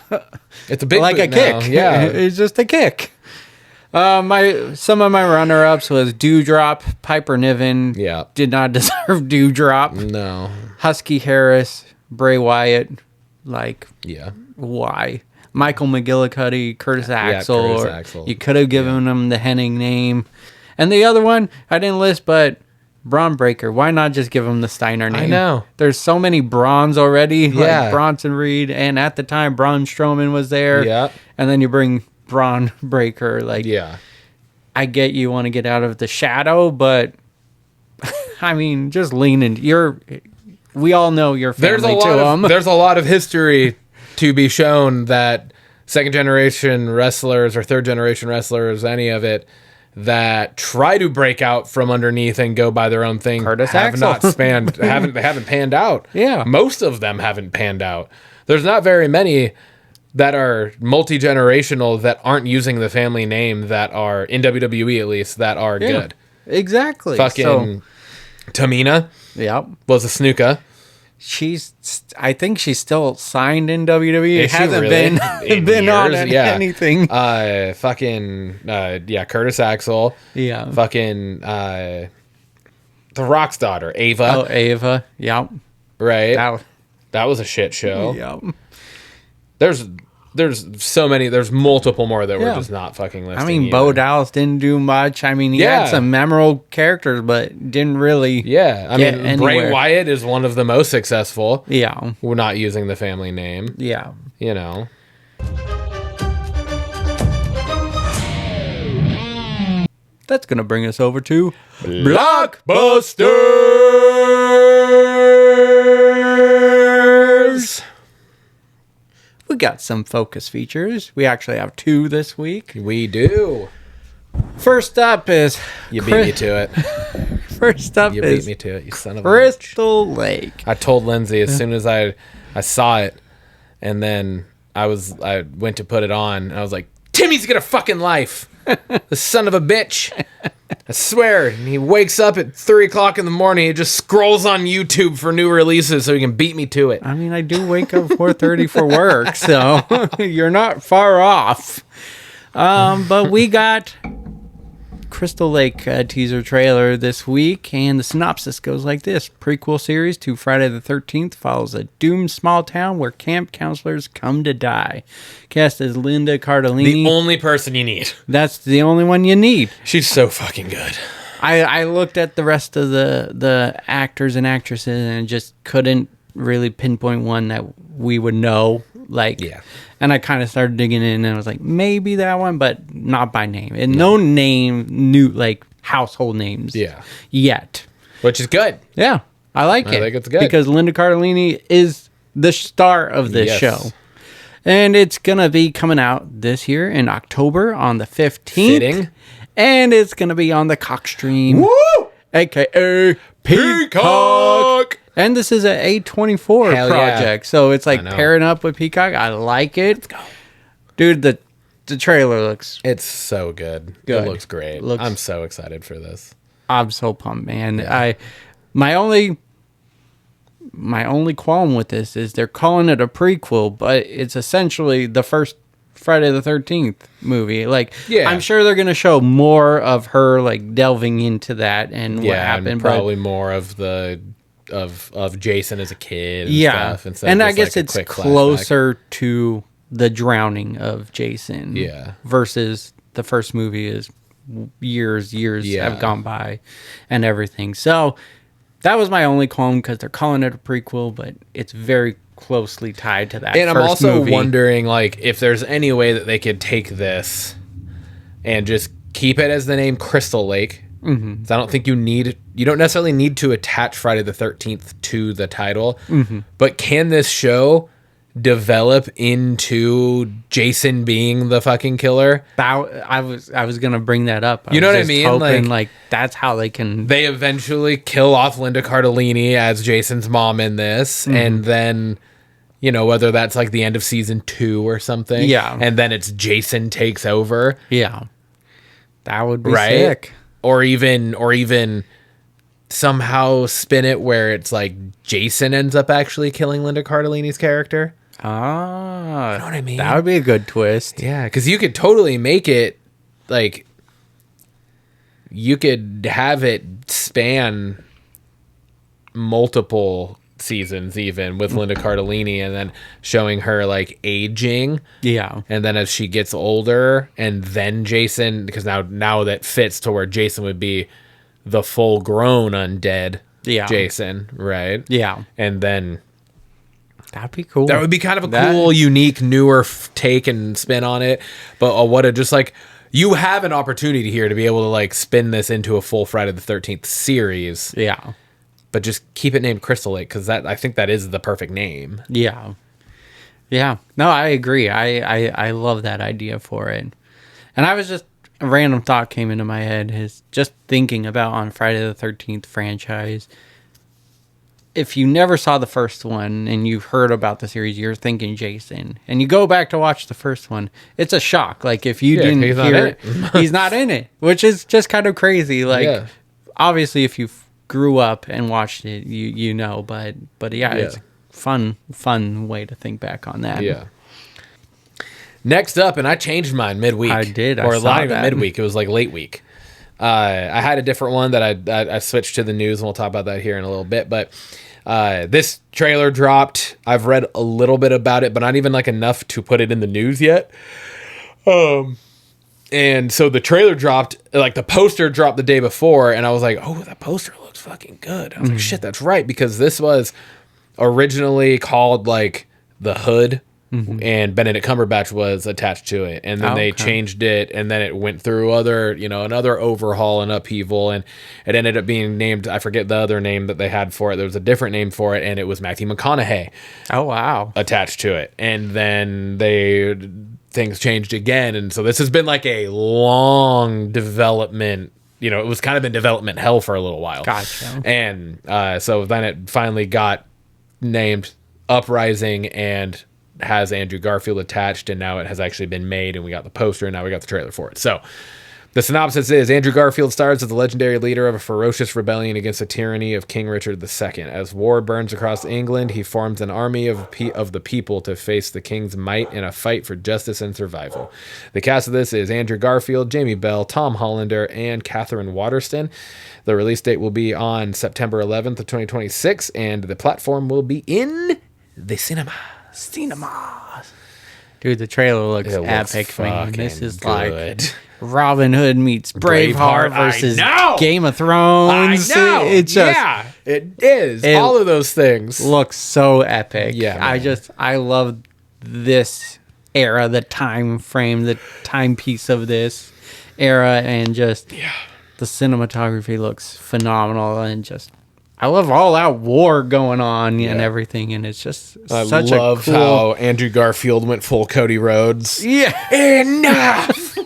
big like a kick. Yeah, it's just a kick. Some of my runner-ups was Dewdrop, Piper Niven. Yeah, did not deserve Dewdrop. No. Husky Harris, Bray Wyatt, why? Michael McGillicuddy, Curtis Axel. Axel. You could have given him the Hennig name. And the other one I didn't list, but Braun Breaker. Why not just give him the Steiner name? I know. There's so many Brauns already, like Bronson Reed, and at the time Braun Strowman was there. Yeah. And then you bring Braun Breaker, I get you want to get out of the shadow, but I mean, just lean in. We all know your family There's a lot of history to be shown that second generation wrestlers or third generation wrestlers, any of it, that try to break out from underneath and go by their own thing, haven't panned out. Yeah, most of them haven't panned out. There's not very many that are multi-generational that aren't using the family name, that are in WWE at least, that are good. Exactly. Fucking Tamina was a snooka. I think she's still signed in WWE. It hasn't been on anything. Curtis Axel. Yeah. Fucking The Rock's daughter, Ava. Oh, Ava. Yep. Right. That was a shit show. Yep. There's so many. There's multiple more that we're just not fucking listing. I mean, Bo Dallas didn't do much. I mean, he had some memorable characters, but didn't really. Yeah, I mean, anywhere. Bray Wyatt is one of the most successful. Yeah, we're not using the family name. Yeah, you know. That's gonna bring us over to Blockbusters. We got some focus features. We actually have 2 this week. We do. First up is... You beat me to it. First up you is... beat me to it, you son of a Crystal Lake. I told Lindsay as soon as I saw it, and then I went to put it on, and I was like, Timmy's got a fucking life. The son of a bitch. I swear. And he wakes up at 3 o'clock in the morning. He just scrolls on YouTube for new releases so he can beat me to it. I mean, I do wake up 4:30 for work, so you're not far off. But we got Crystal Lake teaser trailer this week, and the synopsis goes like this. Prequel series to Friday the 13th follows a doomed small town where camp counselors come to die. Cast as Linda Cardellini. The only person you need. That's the only one you need. She's so fucking good. I looked at the rest of the actors and actresses and just couldn't really pinpoint one that we would know. And I kind of started digging in, and I was like, maybe that one, but not by name. And no name, new household names. Yet. Which is good. Yeah, I like it. I think it's good because Linda Cardellini is the star of this show, and it's gonna be coming out this year in October on the 15th. Fitting. And it's gonna be on the Cockstream, aka Peacock. And this is an A24 Hell project, so it's like pairing up with Peacock. I like it. Let's go. Dude, the trailer looks... It's so good. It looks great. I'm so excited for this. I'm so pumped, man. Yeah. My only qualm with this is they're calling it a prequel, but it's essentially the first Friday the 13th movie. I'm sure they're going to show more of her delving into that and what happened. And probably more of the... Of Jason as a kid and stuff. And I guess it's closer to the drowning of Jason versus the first movie is years have gone by and everything. So that was my only qualm because they're calling it a prequel, but it's very closely tied to that and first I'm also movie. wondering if there's any way that they could take this and just keep it as the name Crystal Lake. Mm-hmm. So I don't think you don't necessarily need to attach Friday the 13th to the title, but can this show develop into Jason being the fucking killer? I was gonna bring that up. You know what I mean? Hoping, that's how they eventually kill off Linda Cardellini as Jason's mom in this, and then whether that's the end of season 2 or something, and then it's Jason takes over, that would be sick. Or even somehow spin it where it's Jason ends up actually killing Linda Cardellini's character. Ah, you know what I mean? That would be a good twist. Yeah, because you could totally make it you could have it span multiple seasons even with Linda Cardellini, and then showing her aging, and then as she gets older, and then Jason, because now that fits to where Jason would be the full grown undead Jason, right? And then that'd be cool. That would be kind of a cool, unique, newer take and spin on it. But what a just you have an opportunity here to be able to spin this into a full Friday the 13th series. But just keep it named Crystal Lake, because I think that is the perfect name. Yeah. No, I agree. I love that idea for it. And I was just... A random thought came into my head is just thinking about on Friday the 13th franchise. If you never saw the first one and you've heard about the series, you're thinking Jason. And you go back to watch the first one, it's a shock. If you didn't hear it, he's not in it. Which is just kind of crazy. Obviously, if you grew up and watched it, you know, but it's a fun way to think back on that. Next up, and I changed mine midweek. I did. Or not even midweek. It was late week. I had a different one that I switched to the news, and we'll talk about that here in a little bit. But this trailer dropped. I've read a little bit about it, but not even enough to put it in the news yet. And so the trailer dropped, the poster dropped the day before, and I was like, oh, that poster looks fucking good. I was like, shit, that's right, because this was originally called The Hood. And Benedict Cumberbatch was attached to it, and then they changed it, and then it went through another overhaul and upheaval, and it ended up being named, I forget the other name that they had for it. There was a different name for it, and it was Matthew McConaughey. Oh wow! Attached to it, and then things changed again, and so this has been a long development. It was kind of in development hell for a little while. Gotcha. And so then it finally got named Uprising, and has Andrew Garfield attached, and now it has actually been made, and we got the poster, and now we got the trailer for it. So the synopsis is: Andrew Garfield stars as the legendary leader of a ferocious rebellion against the tyranny of King Richard II. As war burns across England, he forms an army of the people to face the king's might in a fight for justice and survival. The cast of this is Andrew Garfield, Jamie Bell, Tom Hollander, and Catherine Waterston. The release date will be on September 11th of 2026, and the platform will be in the cinema. Cinemas. Dude, the trailer looks epic, man. This is good. Like Robin Hood meets Braveheart versus Game of Thrones. I know. It's just, yeah, it is. All of those things looks so epic. Yeah, man. I love this era, the time frame, the timepiece of this era, and just the cinematography looks phenomenal, and just I love all that war going on and everything, and it's just such a cool... how Andrew Garfield went full Cody Rhodes. Yeah, enough.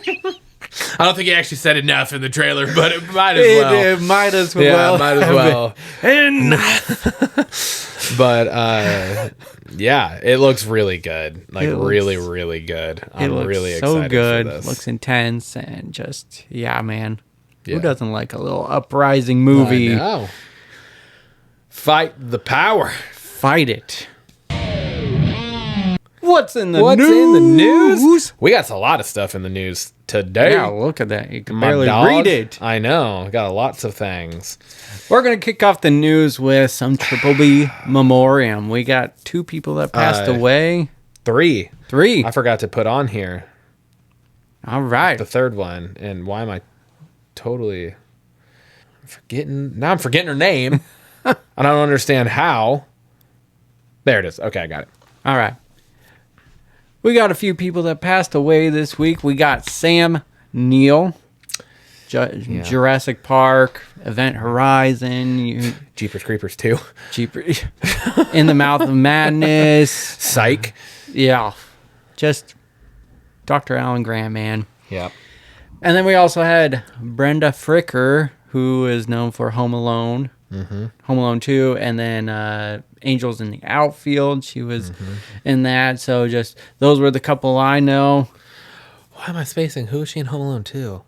I don't think he actually said enough in the trailer, but it might as well. It might as well. Yeah, might as well. But yeah, it looks really good. Like really, really good. I'm really excited for this. Looks intense and just man. Yeah. Who doesn't like a little uprising movie? I know. Fight the power. Fight it. What's in the news? We got a lot of stuff in the news today. Yeah, look at that. You can barely read it. I know. Got lots of things. We're going to kick off the news with some Triple B memoriam. We got 2 people that passed away. 3. 3. I forgot to put on here. All right. The 3rd one. And why am I totally forgetting? Now I'm forgetting her name. I don't understand how. There it is. Okay, I got it. All right. We got a few people that passed away this week. We got Sam Neill, Jurassic Park, Event Horizon, Jeepers Creepers 2, In the Mouth of Madness, Psych. Yeah, just Dr. Alan Grant, man. Yeah. And then we also had Brenda Fricker, who is known for Home Alone. Mm-hmm. Home Alone 2, and then Angels in the Outfield. She was in that. So just those were the couple I know. Why am I spacing? Who is she in Home Alone 2?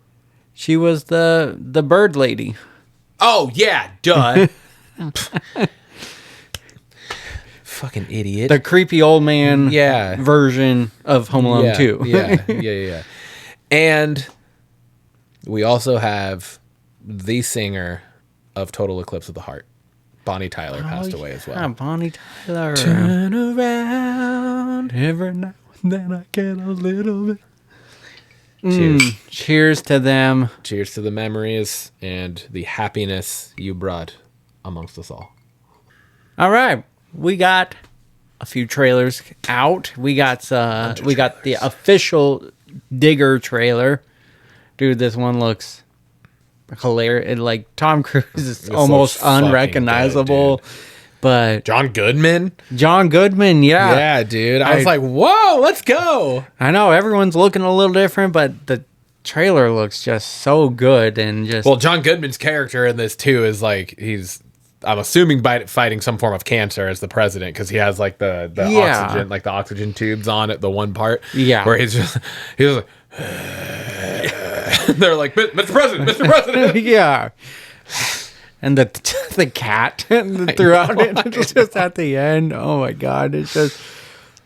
She was the bird lady. Oh yeah, duh. Fucking idiot. The creepy old man version of Home Alone 2. Yeah. And we also have the singer of Total Eclipse of the Heart. Bonnie Tyler passed away as well. Bonnie Tyler. Turn around. Every now and then I get a little bit. Cheers. Cheers to them. Cheers to the memories and the happiness you brought amongst us all. All right. We got a few trailers out. We got the official Digger trailer. Dude, this one looks hilarious. Like Tom Cruise is almost unrecognizable. Good, but John Goodman, yeah, dude. I was like, whoa, let's go. I know everyone's looking a little different, but the trailer looks just so good and just. Well, John Goodman's character in this too is like I'm assuming fighting some form of cancer as the president because he has like the oxygen, like the oxygen tubes on at the one part, where he's like. They're like, Mr. President. Yeah. And the cat throughout it, just at the end. Oh my God. It's just,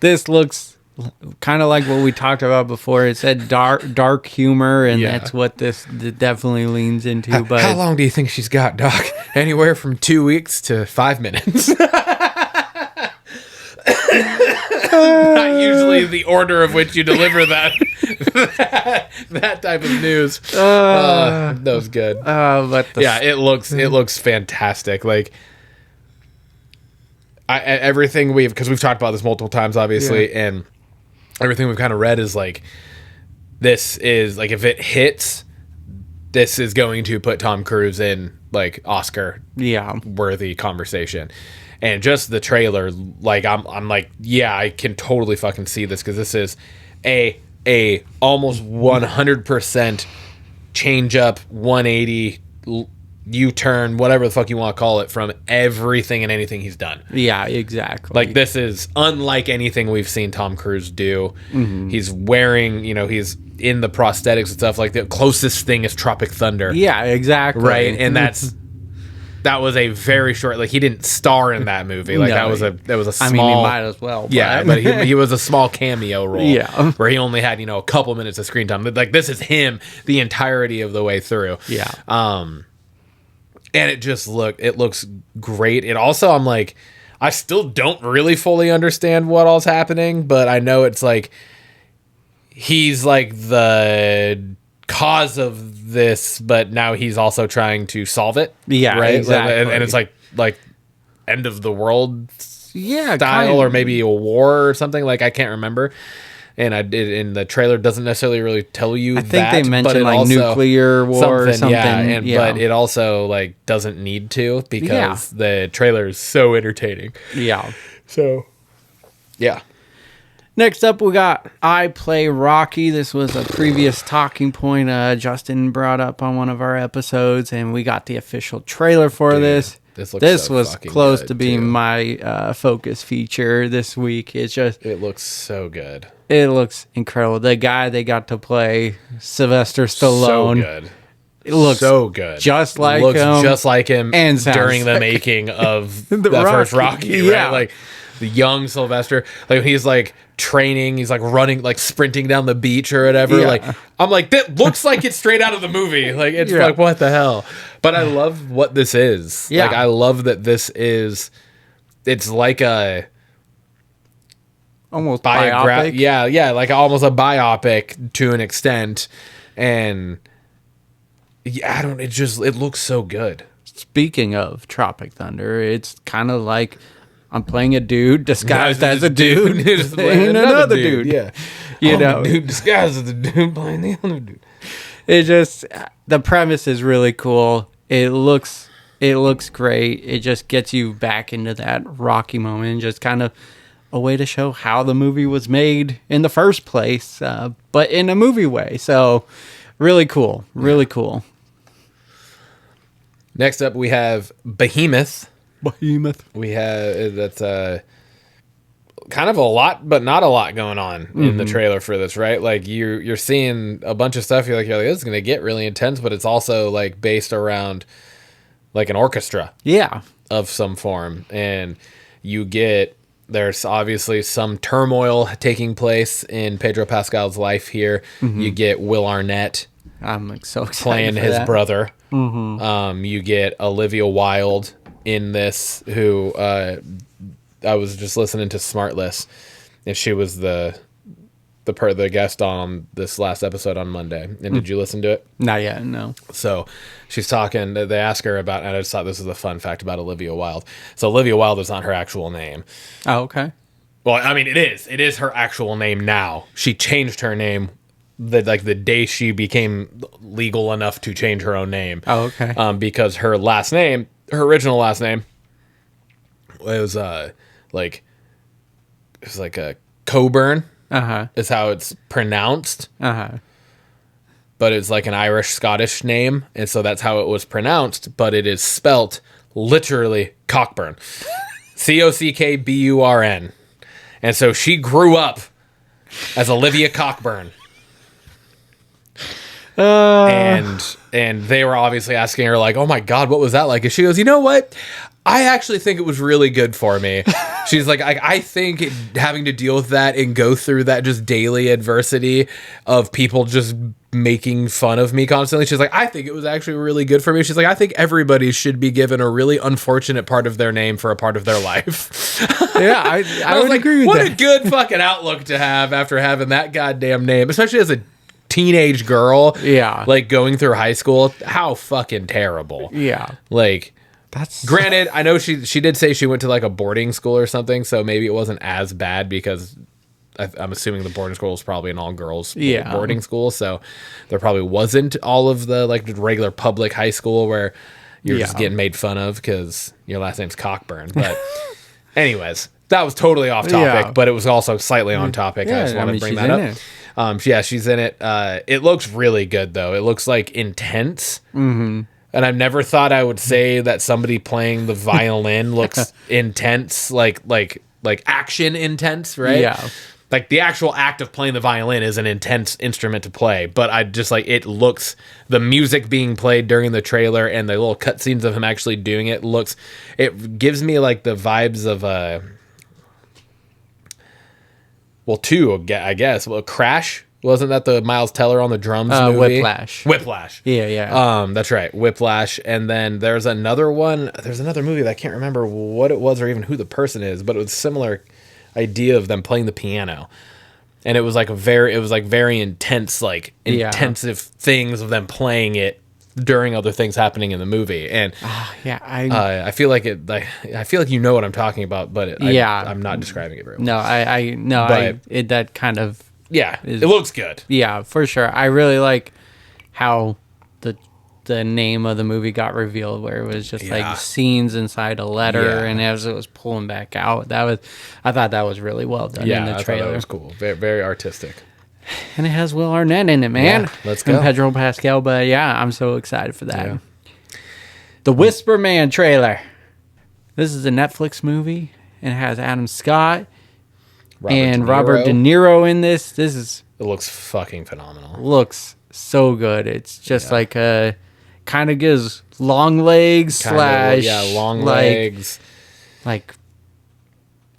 this looks kind of like what we talked about before. It said dark humor, and that's what this definitely leans into. But how long do you think she's got, Doc? Anywhere from 2 weeks to 5 minutes. Not usually the order of which you deliver that type of news. That was good. It looks fantastic. Like everything because we've talked about this multiple times, obviously, and everything we've kind of read is like this is like if it hits, this is going to put Tom Cruise in like Oscar worthy conversation. And just the trailer, like I'm like, yeah, I can totally fucking see this because this is a almost 100% change up 180 U-turn, whatever the fuck you want to call it, from everything and anything he's done. Yeah, exactly. Like, this is unlike anything we've seen Tom Cruise do. He's wearing, he's in the prosthetics and stuff. Like, the closest thing is Tropic Thunder. Yeah, exactly. Right? And that was a very short, like, he didn't star in that movie. Like, that was a small... I mean, he might as well. But. Yeah, but he was a small cameo role. Yeah. Where he only had, a couple minutes of screen time. But, like, this is him the entirety of the way through. Yeah. And it looks great. It also, I'm like, I still don't really fully understand what all's happening, but I know it's like, he's like the cause of this, but now he's also trying to solve it. Yeah, right. Exactly. And it's like end of the world style, kind of. Or maybe a war or something. Like, I can't remember. And in the trailer doesn't necessarily really tell you that. I think they mentioned like nuclear war or something. Yeah, but it also like doesn't need to, because the trailer is so entertaining. Yeah. So, yeah. Next up, we got I Play Rocky. This was a previous talking point Justin brought up on one of our episodes, and we got the official trailer for this. This was close to being my focus feature this week. It looks so good. It looks incredible. The guy they got to play, Sylvester Stallone. So good. It looks so good. Just like him. And during the making of the first Rocky, right? Yeah. Like, the young Sylvester, like, he's like training, he's like running, like sprinting down the beach or whatever. Yeah. Like, I'm like, that looks like it's straight out of the movie. Like, it's like, what the hell? But I love what this is. Yeah. Like, I love that it's like a almost biopic. Yeah, like almost a biopic to an extent. And yeah, it looks so good. Speaking of Tropic Thunder, it's kind of like I'm playing a dude disguised as a dude playing another dude. Yeah. Dude disguised as a dude playing the other dude. It just, the premise is really cool. It looks great. It just gets you back into that Rocky moment, just kind of a way to show how the movie was made in the first place, but in a movie way. So really cool. Really cool. Next up, we have Behemoth. We have that's kind of a lot, but not a lot going on in the trailer for this, right? Like, you're seeing a bunch of stuff. You're like, this is gonna get really intense, but it's also like based around like an orchestra, of some form, and there's obviously some turmoil taking place in Pedro Pascal's life here. You get Will Arnett. I'm so excited playing for his that. brother. You get Olivia Wilde in this, who I was just listening to Smartless, and she was the guest on this last episode on Monday. And did you listen to it? Not yet, no. So she's talking. They ask her about, and I just thought this was a fun fact about Olivia Wilde. So Olivia Wilde is not her actual name. Oh, okay. Well, I mean, it is. It is her actual name now. She changed her name the day she became legal enough to change her own name. Oh, okay. Because her original last name was like a Coburn. Is how it's pronounced. But it's like an Irish Scottish name, and so that's how it was pronounced. But it is spelt literally Cockburn, Cockburn, and so she grew up as Olivia Cockburn. And they were obviously asking her, like, oh my God, what was that like? And she goes, you know what? I actually think it was really good for me. She's like, I think having to deal with that and go through that just daily adversity of people just making fun of me constantly. She's like, I think it was actually really good for me. She's like, I think everybody should be given a really unfortunate part of their name for a part of their life. Yeah, I would like, agree with what that. a good fucking outlook to have after having that goddamn name, especially as a teenage girl. Yeah. Like, going through high school. How fucking terrible. Yeah. Like, that's granted, I know she did say she went to like a boarding school or something, so maybe it wasn't as bad, because I'm assuming the boarding school was probably an all-girls boarding school, so there probably wasn't all of the like regular public high school where you're just getting made fun of because your last name's Cockburn. But anyways, that was totally off topic, but it was also slightly on topic. I just want to bring that up. She's in it. It looks really good though. It looks like intense. And I've never thought I would say that somebody playing the violin looks intense, like action intense, right? Yeah. Like the actual act of playing the violin is an intense instrument to play, but I just like it looks, the music being played during the trailer and the little cutscenes of him actually doing it gives me like the vibes of two, I guess. Well, Crash. Wasn't that the Miles Teller on the drums movie? Whiplash. Yeah. That's right. Whiplash. And then there's another one. There's another movie that I can't remember what it was or even who the person is, but it was a similar idea of them playing the piano. And it was like very intense, like intensive things of them playing it during other things happening in the movie. And I feel like I feel like you know what I'm talking about, but I'm not describing it very well. That kind of. Yeah, it looks good. Yeah, for sure. I really like how the name of the movie got revealed, where it was just like scenes inside a letter, and as it was pulling back out, I thought that was really well done in the trailer. That was cool. Very, very artistic. And it has Will Arnett in it, man. Yeah, let's go. And Pedro Pascal, but I'm so excited for that. Yeah. The Whisper Man trailer. This is a Netflix movie, and it has Adam Scott. Robert De Niro in this. It looks fucking phenomenal. Looks so good. It's just like kind of gives long legs long legs. Like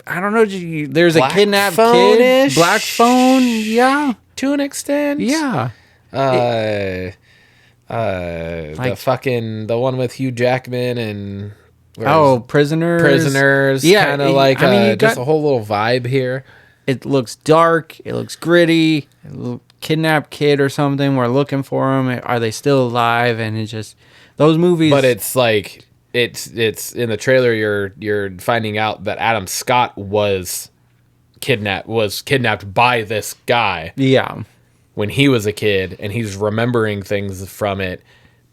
I don't know. There's a kidnapped kid. Black phone. Yeah, to an extent. Yeah. The one with Hugh Jackman and. Prisoners. Yeah, kind of like just a whole little vibe here. It looks dark. It looks gritty. Kidnapped kid or something. We're looking for him. Are they still alive? And it's just those movies. But it's like it's in the trailer. You're finding out that Adam Scott was kidnapped by this guy. Yeah. When he was a kid, and he's remembering things from it.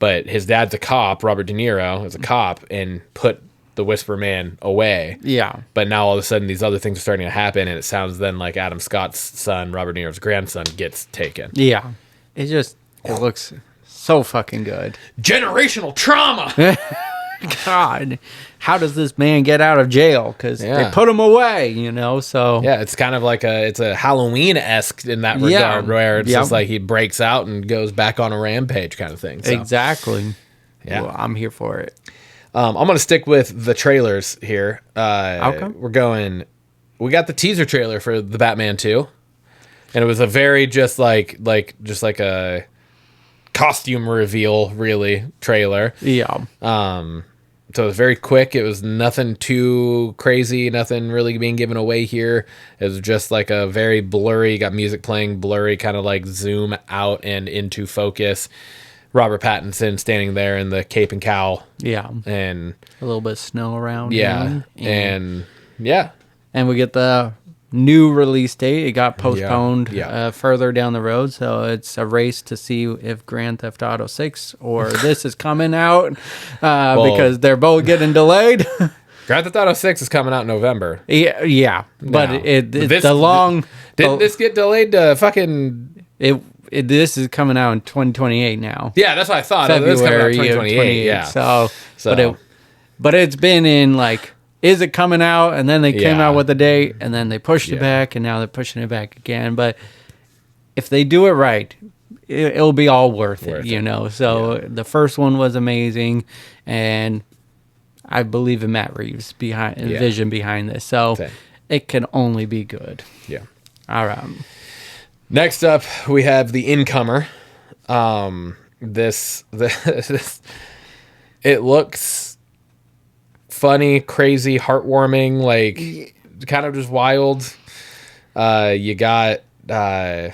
But his dad's a cop, Robert De Niro is a cop, and put the Whisper Man away. Yeah. But now all of a sudden these other things are starting to happen, and it sounds then like Adam Scott's son, Robert De Niro's grandson, gets taken. Yeah. It looks so fucking good. Generational trauma! God, how does this man get out of jail? Because they put him away, so... Yeah, it's kind of like it's a Halloween-esque in that regard, where it's just like he breaks out and goes back on a rampage kind of thing. So. Exactly. Yeah. Well, I'm here for it. I'm going to stick with the trailers here. Okay. We got the teaser trailer for the Batman 2, and it was a very just like a costume reveal, really, trailer. Yeah. So it was very quick. It was nothing too crazy, nothing really being given away here. It was just like a very blurry, got music playing, blurry, kind of like zoom out and into focus. Robert Pattinson standing there in the cape and cowl. Yeah. And a little bit of snow around. Yeah. And we get the new release date. It got postponed further down the road, so it's a race to see if Grand Theft Auto 6 or this is coming out because they're both getting delayed. Grand Theft Auto 6 is coming out in November. Yeah. But didn't this get delayed to fucking... This is coming out in 2028 now. Yeah, that's what I thought. February this coming out in 2028. Yeah. So. But it's been in like... Is it coming out? And then they came out with a date, and then they pushed it back, and now they're pushing it back again. But if they do it right, it'll be all worth it. So the first one was amazing, and I believe in Matt Reeves' vision behind this. So it can only be good. Yeah. All right. Next up, we have The Incomer. This it looks funny, crazy, heartwarming, like kind of just wild. You got I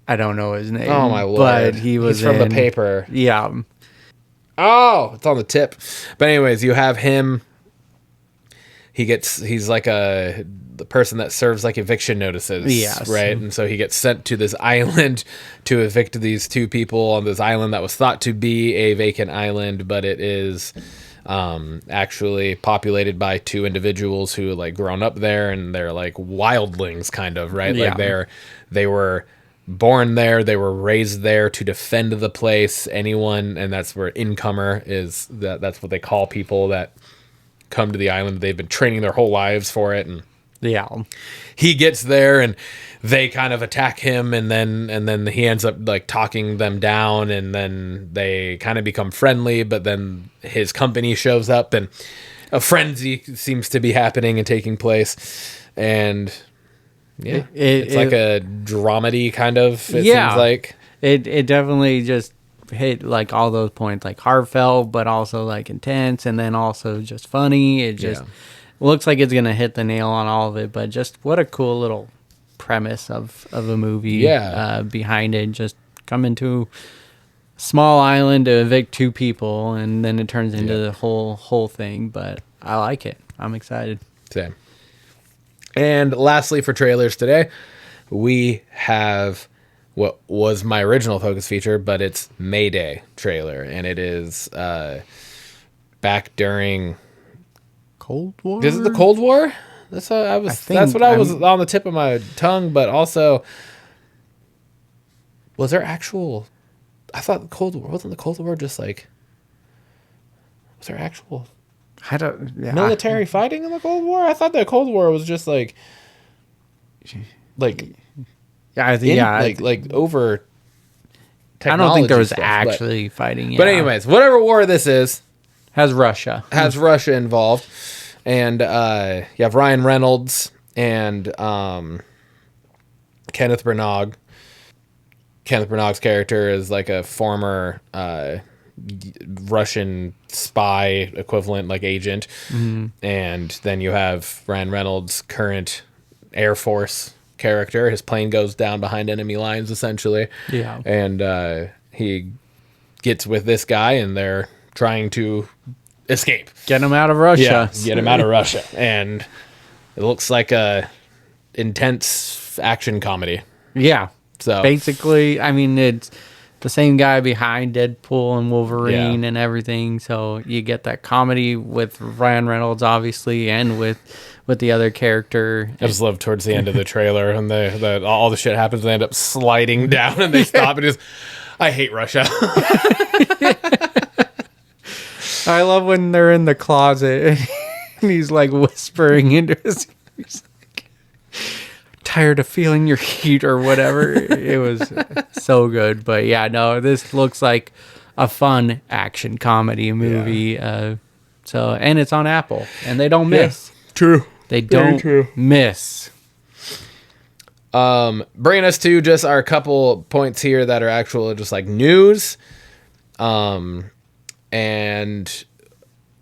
don't know his name. Oh my lord! But he's from the paper. Yeah. Oh, it's on the tip. But anyways, you have him. He's like the person that serves like eviction notices. Yes. Right. And so he gets sent to this island to evict these two people on this island that was thought to be a vacant island, but it is actually populated by two individuals who like grown up there, and they're like wildlings kind of, right? Yeah. Like they were born there. They were raised there to defend the place. Anyone, and that's where incomer is. That's what they call people that come to the island. They've been training their whole lives for it, and he gets there, and they kind of attack him, and then he ends up like talking them down, and then they kind of become friendly. But then his company shows up, and a frenzy seems to be happening and taking place, and it's like a dramedy kind of. It seems like it definitely just hit like all those points, like heartfelt, but also like intense, and then also just funny. It just looks like it's gonna hit the nail on all of it. But just what a cool little premise of a movie behind it. Just coming to a small island to evict 2 people, and then it turns into the whole thing. But I like it. I'm excited. Same. And lastly, for trailers today, we have what was my original Focus feature, but it's Mayday trailer, and it is back during Cold War. Is it the Cold War? That's what I was on the tip of my tongue, but also was there actual? I thought the Cold War wasn't the Cold War just like was there actual? Military fighting in the Cold War? I thought the Cold War was just like over technology. I don't think there was stuff, actually fighting. But anyways, whatever war this is has Russia involved, and you have Ryan Reynolds and Kenneth Branagh. Kenneth Branagh's character is like a former Russian spy equivalent, like agent. And then you have Ryan Reynolds' current Air Force character. His plane goes down behind enemy lines, essentially. And he gets with this guy, and they're trying to escape. Get him out of Russia. Get him out of Russia. And it looks like a intense action comedy. So basically, I mean, it's the same guy behind Deadpool and Wolverine and everything. So you get that comedy with Ryan Reynolds, obviously, and with the other character. I just love towards the end of the trailer, and all the shit happens, and they end up sliding down, and they stop, and I hate Russia. I love when they're in the closet, and he's like whispering into his ears. Tired of feeling your heat or whatever. It was so good. But yeah, this looks like a fun action comedy movie. And it's on Apple, and they don't miss. True. They don't miss. Bringing us to just our couple points here that are actual just like news. And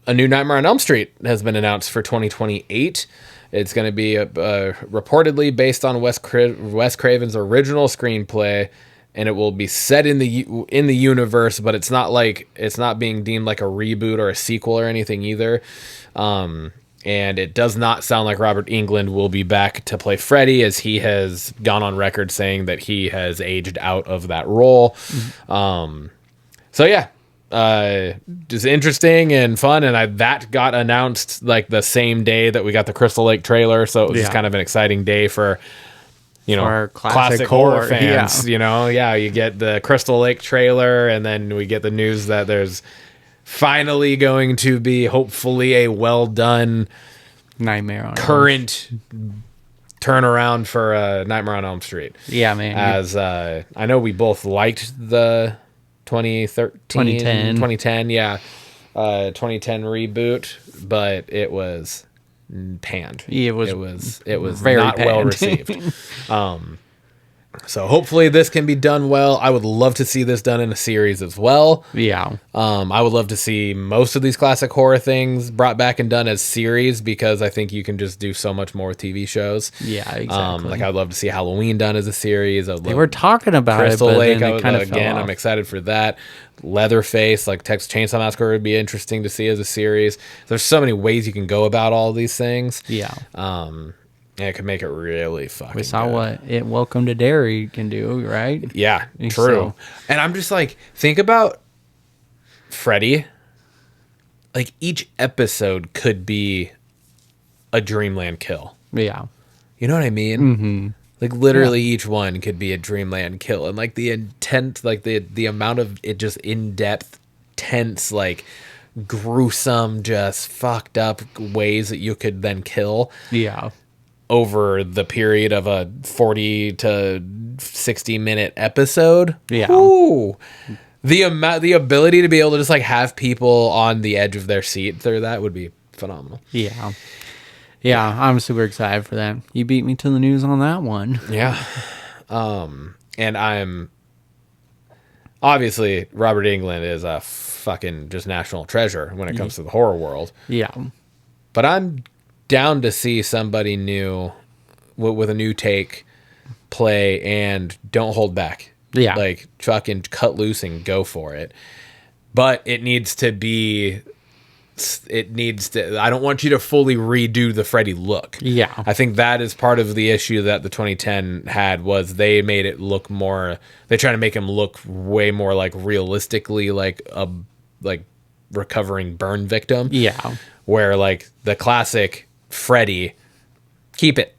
a new Nightmare on Elm Street has been announced for 2028. It's going to be reportedly based on Wes Craven's original screenplay, and it will be set in the universe, but it's not being deemed like a reboot or a sequel or anything either. And it does not sound like Robert Englund will be back to play Freddy, as he has gone on record saying that he has aged out of that role. So yeah. Just interesting and fun, and that got announced like the same day that we got the Crystal Lake trailer, so it was just kind of an exciting day for our classic horror fans. You get the Crystal Lake trailer, and then we get the news that there's finally going to be hopefully a well done Nightmare on current turnaround for Nightmare on Elm Street. Yeah, man. As I know we both liked the 2010 reboot, but it was panned. It was very not panned. well received. So hopefully this can be done well. I would love to see this done in a series as well. I would love to see most of these classic horror things brought back and done as series, because I think you can just do so much more with TV shows. Exactly. I'd love to see Halloween done as a series. They were talking about Crystal it, but Lake, then it kind of fell off. I'm excited for that. Leatherface, like Texas Chainsaw Massacre, would be interesting to see as a series. There's so many ways you can go about all these things. And it could make it really fucking We saw good. what Welcome to Derry can do, right? Yeah, true. So- And I'm just like, think about Freddy. Like, each episode could be a Dreamland kill. Yeah. You know what I mean? Mm-hmm. Like literally each one could be a Dreamland kill, and like the intent, like the amount of it, just in-depth, tense, like gruesome, just fucked up ways that you could then kill. Yeah. Over the period of a 40 to 60 minute episode. Yeah. Ooh. The ability to be able to just like have people on the edge of their seat through that would be phenomenal. Yeah. Yeah, I'm super excited for that. You beat me to the news on that one. Yeah. And I'm obviously Robert Englund is a fucking just national treasure when it comes to the horror world. Yeah. But I'm down to see somebody new with a new take play and don't hold back. Yeah. Like fucking cut loose and go for it. But it needs to be I don't want you to fully redo the Freddy look. Yeah. I think that is part of the issue that the 2010 had, was they made it look more, they try to make him look way more like realistically like a recovering burn victim. Yeah. Where like the classic Freddy, keep it.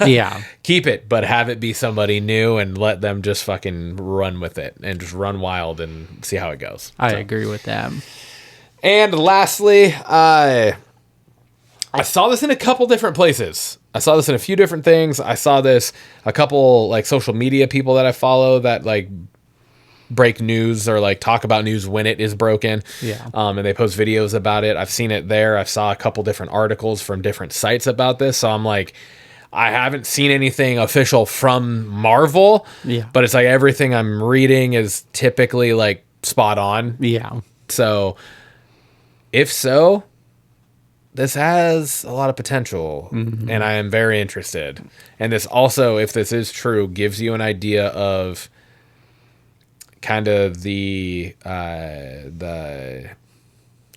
Yeah. Keep it, but have it be somebody new and let them just fucking run with it and just run wild and see how it goes. I agree with that. And lastly, I saw this in a couple different places. I saw this in a few different things. I saw this a couple like social media people that I follow that like break news or like talk about news when it is broken. Yeah. And they post videos about it. I've seen it there. I saw a couple different articles from different sites about this. So I'm like, I haven't seen anything official from Marvel. Yeah. But it's like everything I'm reading is typically like spot on. Yeah. So if so, this has a lot of potential, and I am very interested. And this also, if this is true, gives you an idea of kind of the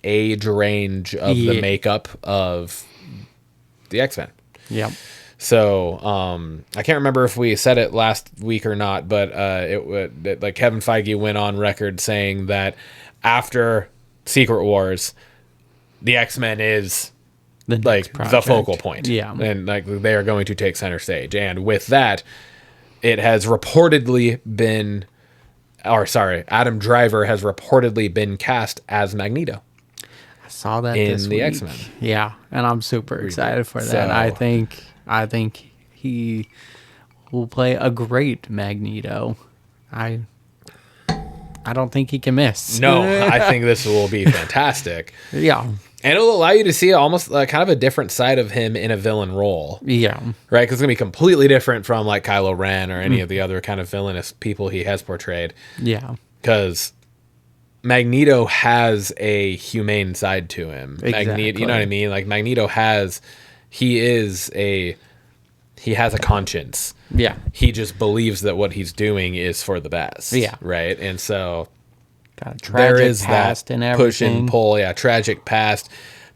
age range of the makeup of the X-Men. Yep. So I can't remember if we said it last week or not, but like Kevin Feige went on record saying that after Secret Wars, the X-Men is like the focal point. Yeah. And like they are going to take center stage. And with that, it has reportedly been, Adam Driver has reportedly been cast as Magneto. I saw that in this the week. X-Men. Yeah, and I'm super excited for that. So, I think he will play a great Magneto. I don't think he can miss. No, I think this will be fantastic. Yeah. And it'll allow you to see almost kind of a different side of him in a villain role. Yeah. Right? Because it's going to be completely different from like Kylo Ren or any of the other kind of villainous people he has portrayed. Yeah. Because Magneto has a humane side to him. Exactly. You know what I mean? Like Magneto he has a conscience. Yeah. He just believes that what he's doing is for the best. Yeah. Right? And so got a tragic there is past that and everything. push and pull. Yeah, tragic past,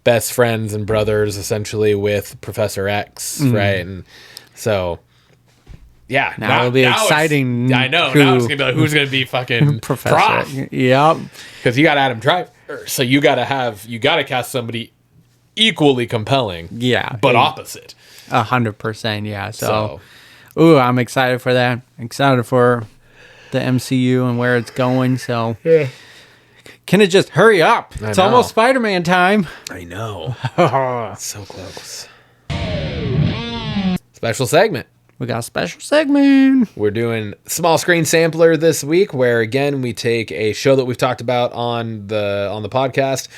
best friends and brothers essentially with Professor X, right? And so, yeah. Now it'll be exciting. I know. Now it's going to be like, who's going to be fucking Professor. Prof? Yep. Because you got Adam Driver. So you got to cast somebody equally compelling. Yeah. But opposite. 100%. Yeah. So, ooh, I'm excited for that. Excited for the MCU and where it's going. So, can it just hurry up? It's almost Spider-Man time. I know. So close. Special segment. We got a special segment. We're doing small screen sampler this week, where again we take a show that we've talked about on the podcast,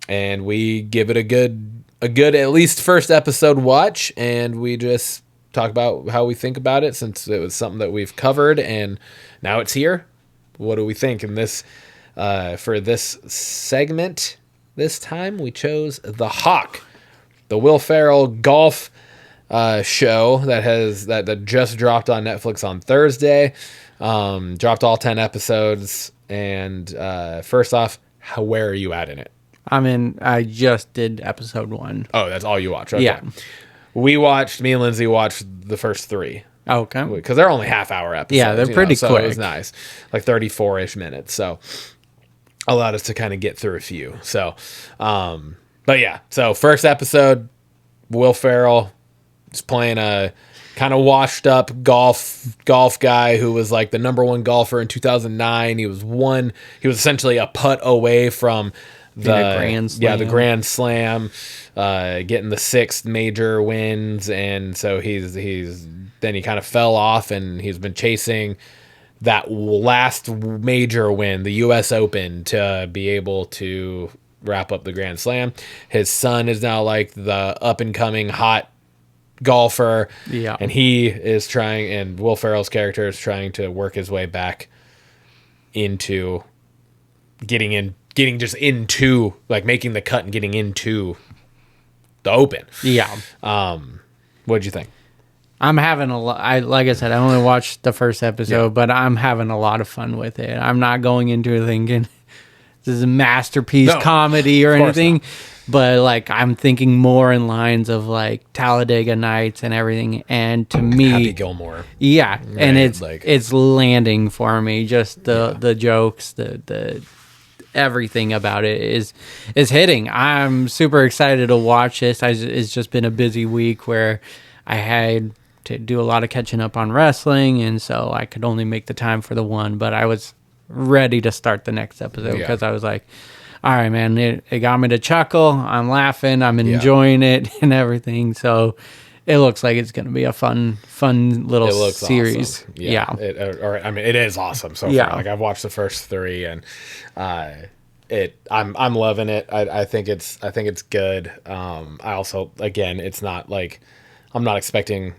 and we give it a good at least first episode watch, and we just talk about how we think about it, since it was something that we've covered and now it's here. What do we think? In this for this segment this time, we chose The Hawk, the Will Ferrell golf show that just dropped on Netflix on Thursday. Dropped all 10 episodes. And first off, where are you at in it? I just did episode 1. Oh, that's all you watch. Okay. Yeah. Me and Lindsay watched the first 3. Okay. Because they're only half-hour episodes. Yeah, they're pretty so quick. It was nice. Like 34-ish minutes. So allowed us to kind of get through a few. So, but yeah. So first episode, Will Ferrell is playing a kind of washed up golf guy who was like the number one golfer in 2009. He was essentially a putt away from the Grand Slam. Yeah, the Grand Slam, getting the 6th major wins, and so then he kind of fell off, and he's been chasing that last major win, the U.S. Open, to be able to wrap up the Grand Slam. His son is now like the up and coming hot golfer, and he is trying, and Will Ferrell's character is trying to work his way back into getting into like making the cut and getting into the Open. What'd you think? I'm having a lot. Like I said, I only watched the first episode, but I'm having a lot of fun with it. I'm not going into it thinking this is a masterpiece comedy or anything, not. But like I'm thinking more in lines of like Talladega Nights and everything. And to me, Happy Gilmore, right, and it's landing for me. Just the jokes, the everything about it is hitting. I'm super excited to watch this. It's just been a busy week where I had to do a lot of catching up on wrestling, and so I could only make the time for the one, but I was ready to start the next episode because I was like, all right, man, it got me to chuckle. I'm laughing. I'm enjoying it and everything. So it looks like it's going to be a fun little series. Awesome. It is awesome so far. Like I've watched the first 3 and I'm loving it. I think it's good. I also, again, it's not like I'm not expecting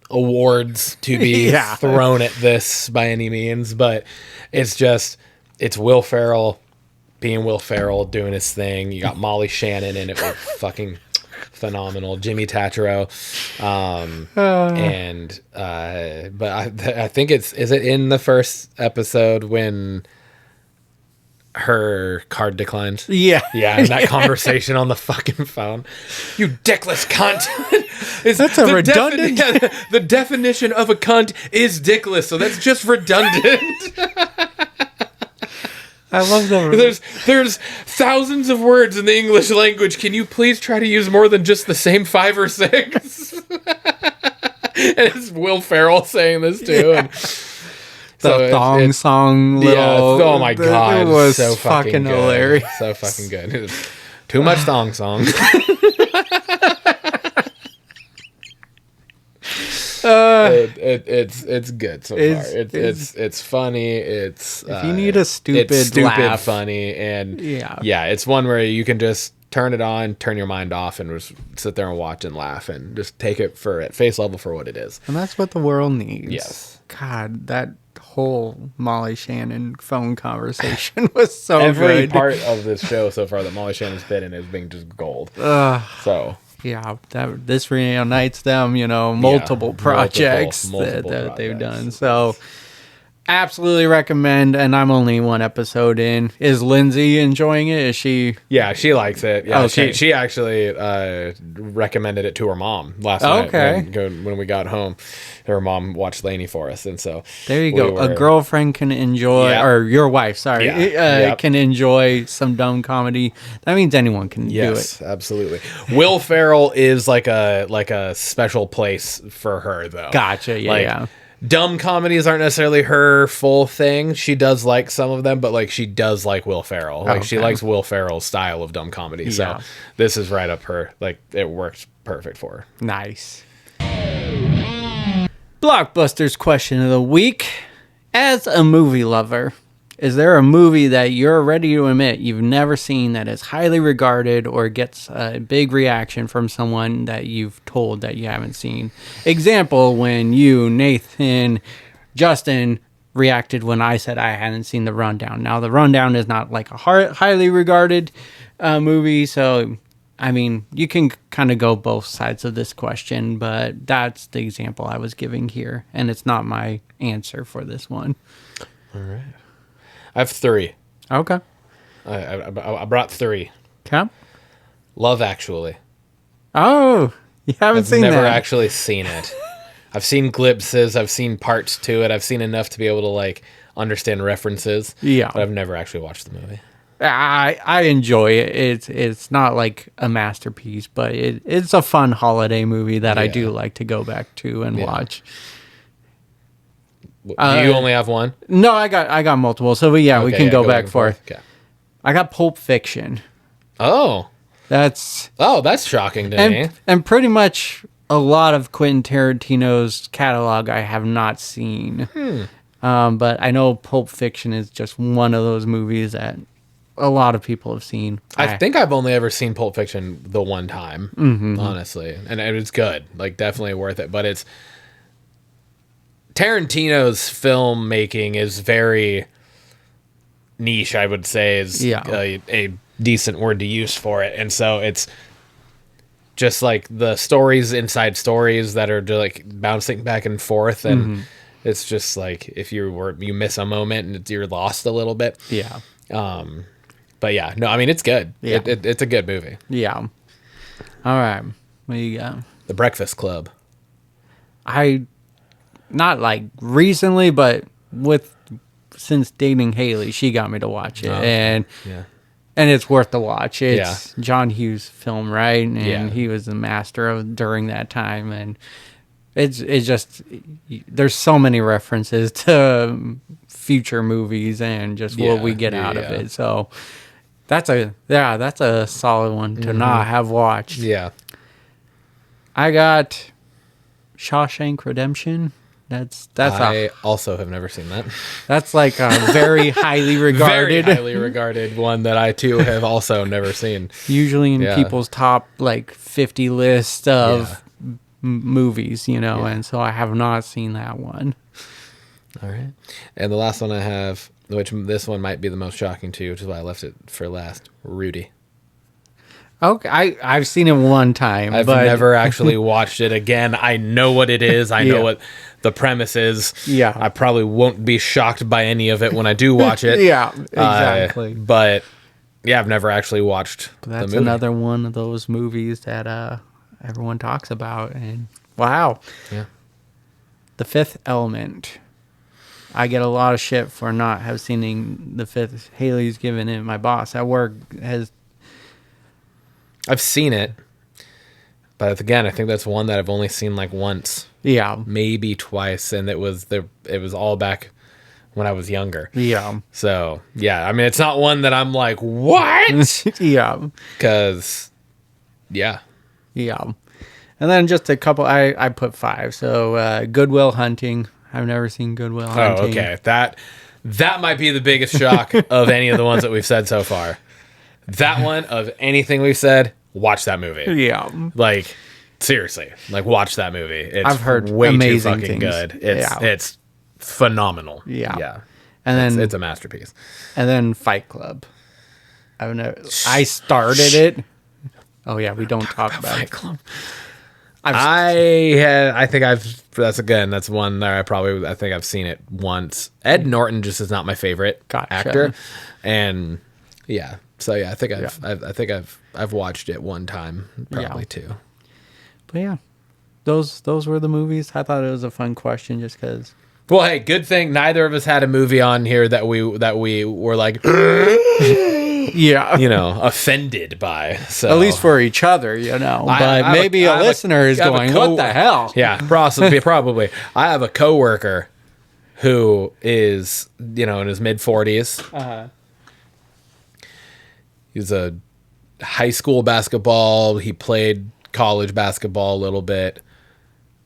awards to be thrown at this by any means, but it's Will Ferrell being Will Ferrell, doing his thing. You got Molly Shannon in it, with fucking phenomenal. Jimmy Tatro, but I think is it in the first episode when her card declines? Yeah, and that conversation on the fucking phone. You dickless cunt. That's a redundant. The definition of a cunt is dickless, so that's just redundant. I love that. There's thousands of words in the English language. Can you please try to use more than just the same 5 or 6? And it's Will Ferrell saying this too. And the thong song little. Oh my god, it was so fucking hilarious. So fucking good. It was too much thong song. It's good so far. It's funny. It's if you need a stupid laugh, funny, and it's one where you can just turn it on, turn your mind off, and just sit there and watch and laugh and just take it at face level for what it is. And that's what the world needs. Yes. God, that whole Molly Shannon phone conversation was so Every good. part of this show so far that Molly Shannon's been in is being just gold. Yeah, this reunites them, multiple projects that they've done. So absolutely recommend, and I'm only 1 episode in. Is Lindsay enjoying it? Is she? Yeah, she likes it. Yeah, okay. She actually recommended it to her mom last night. When we got home, her mom watched Lainey for us, and so there you go. A girlfriend can enjoy, or your wife, can enjoy some dumb comedy. That means anyone can do it. Yes, absolutely. Will Ferrell is like a special place for her, though. Gotcha. Yeah. Dumb comedies aren't necessarily her full thing. She does like some of them, but she does like Will Ferrell. She likes Will Ferrell's style of dumb comedy. So this is right up her. It works perfect for her. Nice. Blockbusters question of the week. As a movie lover, is there a movie that you're ready to admit you've never seen that is highly regarded or gets a big reaction from someone that you've told that you haven't seen? Example, when you, Nathan, Justin reacted when I said I hadn't seen The Rundown. Now, The Rundown is not like a highly regarded movie, so I mean, you can kind of go both sides of this question, but that's the example I was giving here, and it's not my answer for this one. All right. I have 3. Okay. I brought 3. Okay. Love Actually. Oh, you haven't seen that? I've never actually seen it. I've seen glimpses. I've seen parts to it. I've seen enough to be able to understand references. Yeah. But I've never actually watched the movie. I enjoy it. It's not like a masterpiece, but it's a fun holiday movie that I do like to go back to and watch. Do you only have one? No, I got multiple. So we can go back and forth. Okay. I got Pulp Fiction. Oh. That's shocking to me. And pretty much a lot of Quentin Tarantino's catalog I have not seen. But I know Pulp Fiction is just one of those movies that a lot of people have seen. I think I've only ever seen Pulp Fiction the one time, honestly. And it was good. Like, definitely worth it. But it's... Tarantino's filmmaking is very niche, I would say, is a decent word to use for it. And so it's just like the stories inside stories that are like bouncing back and forth. And it's just like if you miss a moment and you're lost a little bit. Yeah. But yeah, no, I mean, it's good. Yeah. It's a good movie. Yeah. All right. What do you got? The Breakfast Club. Not like recently, but since dating Haley, she got me to watch it. And it's worth the watch. It's John Hughes' film, right? And he was the master of during that time. And it's just, there's so many references to future movies and just what we get out of it. So that's a solid one to not have watched. Yeah. I got Shawshank Redemption. I also have never seen that. That's like a very highly regarded, very highly regarded one that I too have also never seen. Usually in people's top like 50 list of movies, and so I have not seen that one. All right, and the last one I have, which this one might be the most shocking to you, which is why I left it for last. Rudy. Okay, I've seen it one time. I've never actually watched it again. I know what it is. I know what the premise is. Yeah. I probably won't be shocked by any of it when I do watch it. Yeah, exactly. But yeah, I've never actually watched the movie. That's another one of those movies that everyone talks about. And wow. Yeah. The Fifth Element. I get a lot of shit for not have seen The Fifth. Haley's given it. My boss at work I've seen it, but again, I think that's one that I've only seen like once. Yeah, maybe twice, and it was all back when I was younger. Yeah. So yeah, I mean, it's not one that I'm like, what? Yeah. Because yeah. And then just a couple. I put 5. So Good Will Hunting. I've never seen Good Will Hunting. Oh, okay. That might be the biggest shock of any of the ones that we've said so far. That one of anything we've said, watch that movie. Yeah. Like, seriously, like, watch that movie. It's I've heard way amazing too fucking things. good. It's phenomenal. Yeah. Yeah. And then it's a masterpiece. And then Fight Club. I started it. Oh yeah, we don't talk about Fight Club. That's one that I think I've seen it once. Ed Norton just is not my favorite actor. And yeah. So yeah, I think I've watched it one time, probably two. But yeah, those were the movies. I thought it was a fun question just because. Well, hey, good thing neither of us had a movie on here that we were like, offended by. So at least for each other, But maybe a listener is going, "What the hell?" Yeah, probably. I have a coworker who is in his mid-40s. He's a high school basketball. He played college basketball a little bit.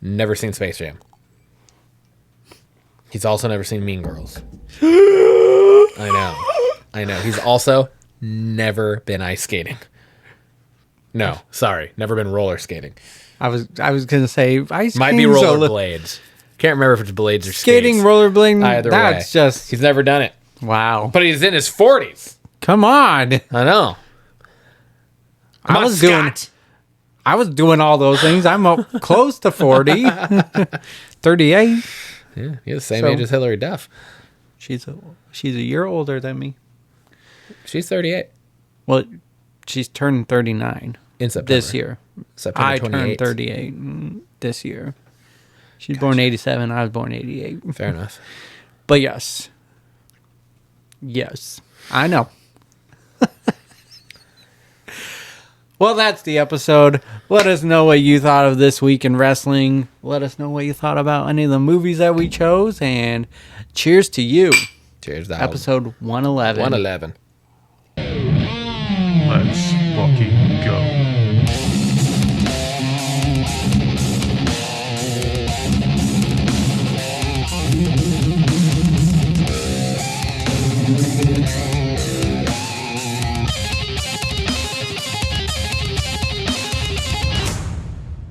Never seen Space Jam. He's also never seen Mean Girls. I know. He's also never been ice skating. No, sorry. Never been roller skating. I was going to say ice might be rollerblades. Can't remember if it's blades or skating, skates. rollerblading. Either that's way. Just... He's never done it. Wow. But he's in his 40s. Come on. I know. I was doing all those things. I'm up close to 40. 38. Yeah, he's the same age as Hillary Duff. She's a year older than me. She's 38. Well, she's turned 39 in September. This year. September 28th. I turned 38 this year. She's born 87. I was born 88. Fair enough. But yes, I know. Well, that's the episode. Let us know what you thought of this week in wrestling. Let us know what you thought about any of the movies that we chose. And cheers to you. Cheers to episode 111. 111. Let's fucking